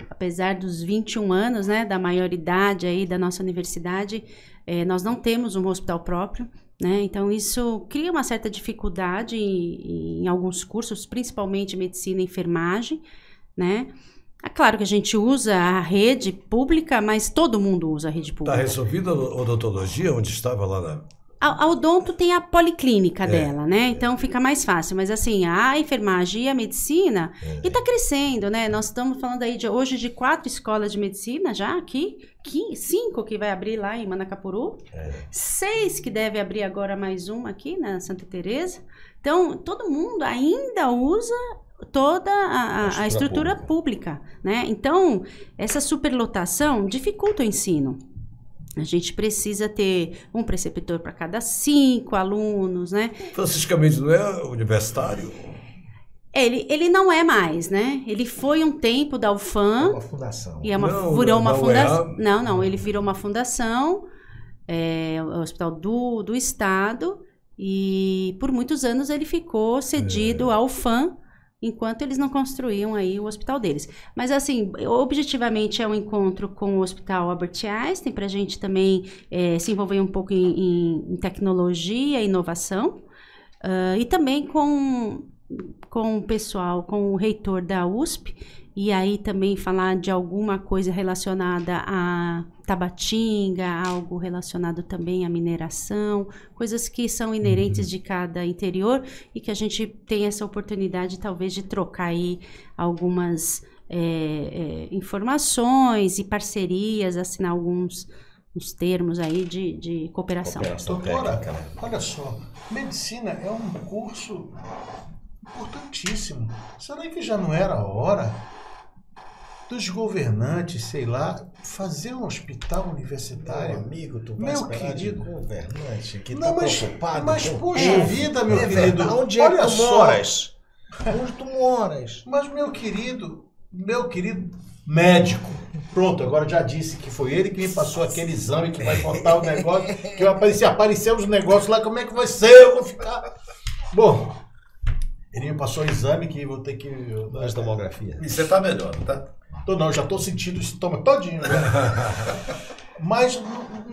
S11: Apesar dos 21 anos, né, da maioridade aí da nossa universidade, nós não temos um hospital próprio, né? Então isso cria uma certa dificuldade em alguns cursos, principalmente medicina e enfermagem, né? É claro que a gente usa a rede pública, mas todo mundo usa a rede pública.
S3: Está resolvida a odontologia, onde estava lá na...
S11: A odonto tem a policlínica dela, né? Então fica mais fácil. Mas assim, a enfermagem e a medicina, e está crescendo, né? Nós estamos falando aí hoje de 4 escolas de medicina já aqui, 5 que vai abrir lá em Manacapuru, 6 que deve abrir agora mais uma aqui na Santa Teresa. Então, todo mundo ainda usa toda a estrutura pública, né? Então, essa superlotação dificulta o ensino. A gente precisa ter um preceptor para cada 5 alunos, né?
S3: Francisca Mendes não é universitário?
S11: Ele não é mais, né? Ele foi um tempo da UFAM.
S7: É uma fundação.
S11: E virou uma fundação. Não, ele virou uma fundação, o Hospital do Estado, e por muitos anos ele ficou cedido à UFAM, enquanto eles não construíam aí o hospital deles. Mas, assim, objetivamente é um encontro com o Hospital Albert Einstein, para a gente também se envolver um pouco em tecnologia e inovação, e também com o pessoal, com o reitor da USP, e aí também falar de alguma coisa relacionada a Tabatinga, algo relacionado também à mineração, coisas que são inerentes de cada interior e que a gente tem essa oportunidade talvez de trocar aí algumas informações e parcerias, assinar alguns termos aí de cooperação.
S7: Doutora, olha só, medicina é um curso importantíssimo. Será que já não era a hora dos governantes, sei lá, fazer um hospital universitário?
S5: Meu amigo, tu vai esperar de governante que
S7: não,
S5: tá preocupado.
S7: Mas puxa vida, meu querido.
S5: Onde é que tu moras? Onde tu moras?
S7: Mas meu querido médico, pronto, agora já disse que foi ele que me passou aquele exame que vai contar o negócio, que vai aparecer os negócios lá, como é que vai ser? Eu vou ficar... Bom, ele me passou o exame que vou ter que...
S5: Faz tomografia.
S4: E você tá melhor, não tá?
S7: Não, já tô sentindo o estômago todinho, né? Mas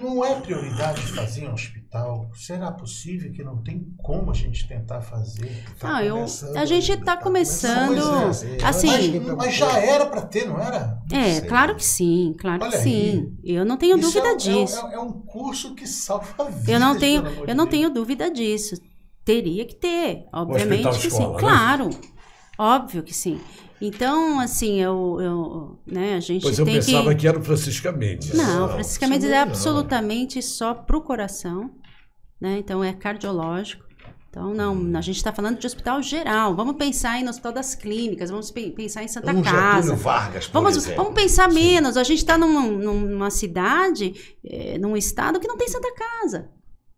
S7: não é prioridade fazer um hospital? Será possível que não tem como a gente tentar fazer?
S11: A gente está começando, assim...
S7: Mas já era para ter, não era?
S11: Claro que sim, claro que sim. Eu não tenho dúvida disso.
S7: É um curso que salva vidas.
S11: Eu não tenho dúvida disso. Teria que ter, obviamente que sim.
S3: Né?
S11: Claro, óbvio que sim. Então, assim, né, a gente
S3: Pois eu pensava que era o Francisca Mendes.
S11: Não, Francisca Mendes é absolutamente só pro coração, né? Então, é cardiológico. Então, não, a gente está falando de hospital geral. Vamos pensar aí no Hospital das Clínicas, vamos pensar em Santa Casa.
S5: Getúlio Vargas, por exemplo.
S11: Vamos pensar menos. A gente está numa cidade, num estado que não tem Santa Casa,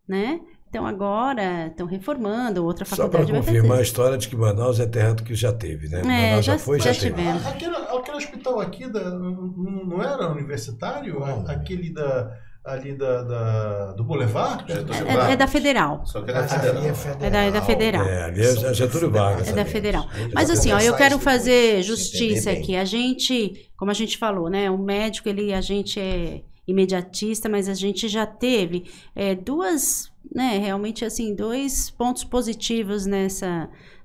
S11: né? Então agora estão reformando, outra faculdade
S3: vai fazer. Só para confirmar a história de que Manaus é terra do que já teve, né? Manaus já
S7: tivemos. Aquele hospital aqui não era universitário? Aquele do Boulevard?
S11: É da Federal.
S4: Só que é da Federal.
S11: É da Federal.
S3: Ali é Getúlio Vargas.
S11: É da Federal. Mas assim, eu quero fazer justiça aqui. A gente, como a gente falou, né? O médico, a gente é imediatista, mas a gente já teve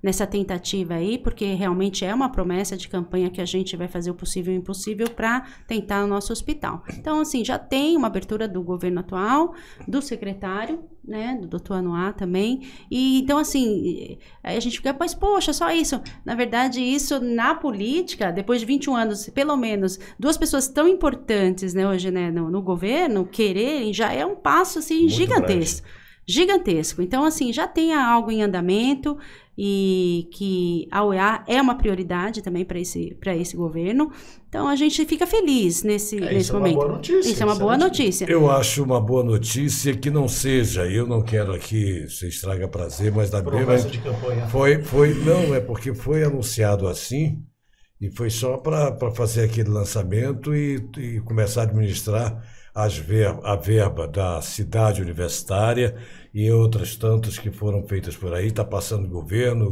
S11: nessa tentativa aí, porque realmente é uma promessa de campanha que a gente vai fazer o possível e o impossível para tentar o nosso hospital. Então, assim, já tem uma abertura do governo atual, do secretário, né, do doutor Anuá também, e então, assim, aí a gente fica, mas poxa, só isso. Na verdade, isso na política, depois de 21 anos, pelo menos, 2 pessoas tão importantes, né, hoje, né, no governo, quererem, já é um passo, assim, muito gigantesco. Grande. Gigantesco. Então, assim, já tem algo em andamento e que a OEA é uma prioridade também para esse governo. Então, a gente fica feliz nesse momento. Isso é uma boa notícia. Isso é uma boa notícia.
S3: Eu acho uma boa notícia que não seja, eu não quero aqui, você estraga prazer, mas da
S7: promessa de campanha.
S3: Não, é porque foi anunciado assim e foi só para fazer aquele lançamento e começar a administrar a verba da cidade universitária e outras tantas que foram feitas por aí. Está passando governo,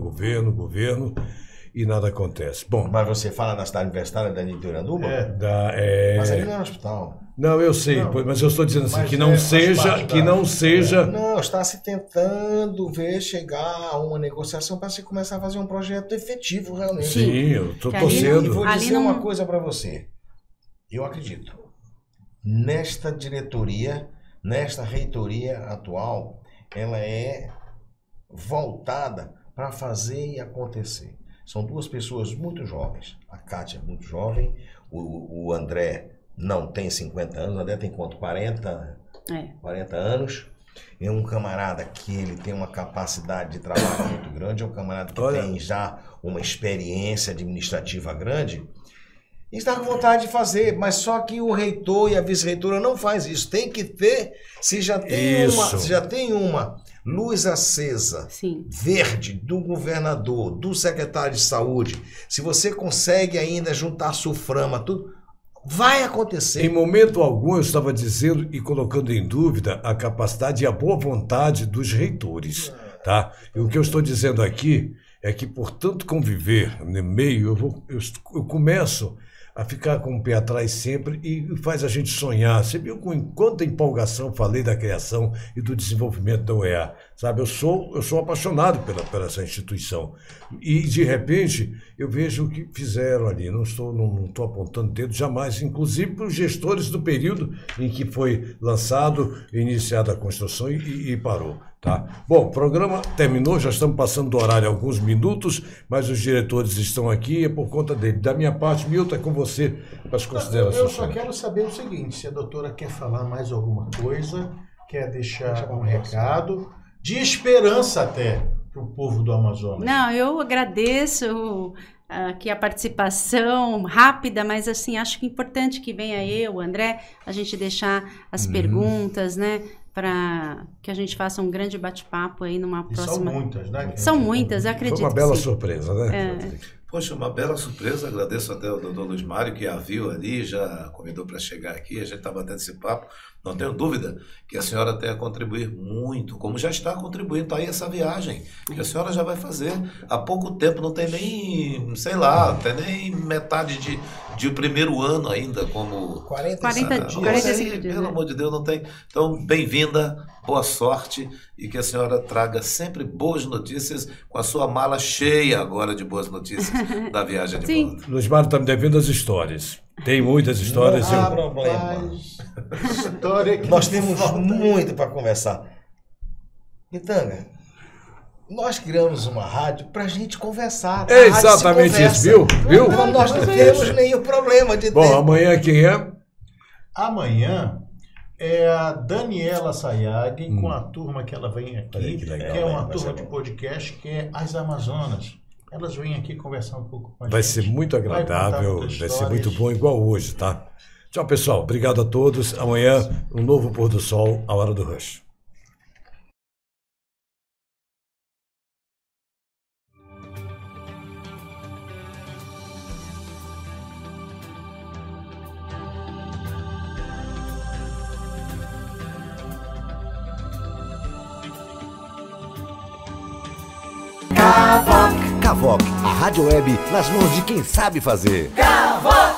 S3: e nada acontece. Bom,
S5: mas você fala da cidade universitária da Iranduba? Mas ali não é um hospital.
S3: Não, eu sei, mas eu estou dizendo assim, que não seja...
S5: Não, está se tentando chegar a uma negociação para se começar a fazer um projeto efetivo realmente.
S3: Sim, eu estou torcendo.
S5: E vou dizer uma coisa para você. Eu acredito. Nesta diretoria, nesta reitoria atual, ela é voltada para fazer e acontecer. São 2 pessoas muito jovens. A Kátia é muito jovem, o André não tem 50 anos, o André tem quanto? 40 anos. É um camarada que ele tem uma capacidade de trabalho muito grande, é um camarada que tem já uma experiência administrativa grande. E está com vontade de fazer, mas só que o reitor e a vice-reitora não faz isso. Tem que ter, se já tem uma luz acesa, verde, do governador, do secretário de saúde, se você consegue ainda juntar a Suframa, tudo, vai acontecer.
S3: Em momento algum eu estava dizendo e colocando em dúvida a capacidade e a boa vontade dos reitores, tá? E o que eu estou dizendo aqui é que, por tanto conviver no meio, eu começo a ficar com o pé atrás sempre e faz a gente sonhar. Você viu com quanta empolgação falei da criação e do desenvolvimento da UEA, sabe? Eu sou apaixonado pela essa instituição. E, de repente, eu vejo o que fizeram ali. Não estou apontando dedo jamais, inclusive para os gestores do período em que foi lançado, iniciada a construção e parou. Tá? Bom, o programa terminou, já estamos passando do horário alguns minutos, mas os diretores estão aqui, é por conta dele. Da minha parte, Milton, é com você para as considerações.
S7: Eu só quero saber o seguinte, se a doutora quer falar mais alguma coisa, quer deixar um recado de esperança até para o povo do Amazonas.
S11: Não, eu agradeço aqui a participação rápida, mas assim, acho que é importante que venha eu, o André, a gente deixar as perguntas, né? Para que a gente faça um grande bate-papo aí numa próxima...
S7: São muitas, né?
S11: São muitas, eu acredito.
S3: Foi uma bela surpresa, né?
S4: Poxa, uma bela surpresa. Agradeço até ao doutor Luiz Mário, que a viu ali, já convidou para chegar aqui. A gente está batendo esse papo. Não tenho dúvida que a senhora tem a contribuir muito, como já está contribuindo. Está aí essa viagem que a senhora já vai fazer há pouco tempo. Não tem nem, sei lá, tem nem metade de primeiro ano ainda, como...
S11: 45 dias.
S4: Pelo amor de Deus, não tem. Então, bem-vinda, boa sorte e que a senhora traga sempre boas notícias, com a sua mala cheia agora de boas notícias da viagem de volta.
S3: Luiz Mário está me devendo as histórias. Tem muitas histórias.
S5: Não há problema. Nós temos muito para conversar. Pitanga, nós criamos uma rádio para a gente conversar.
S3: É exatamente isso, viu?
S5: Então, nós não temos nenhum problema de
S3: Bom, amanhã quem é?
S7: Amanhã é a Daniela Sayag com a turma que ela vem aqui, que é uma turma de podcast, que é As Amazonas. Elas vêm aqui conversar um pouco com a gente.
S3: Vai ser muito agradável, vai ser muito bom, igual hoje, tá? Tchau, pessoal. Obrigado a todos. Amanhã, um novo pôr do sol, a hora do rush.
S1: Cavoc, a rádio web nas mãos de quem sabe fazer.
S12: Cavoc!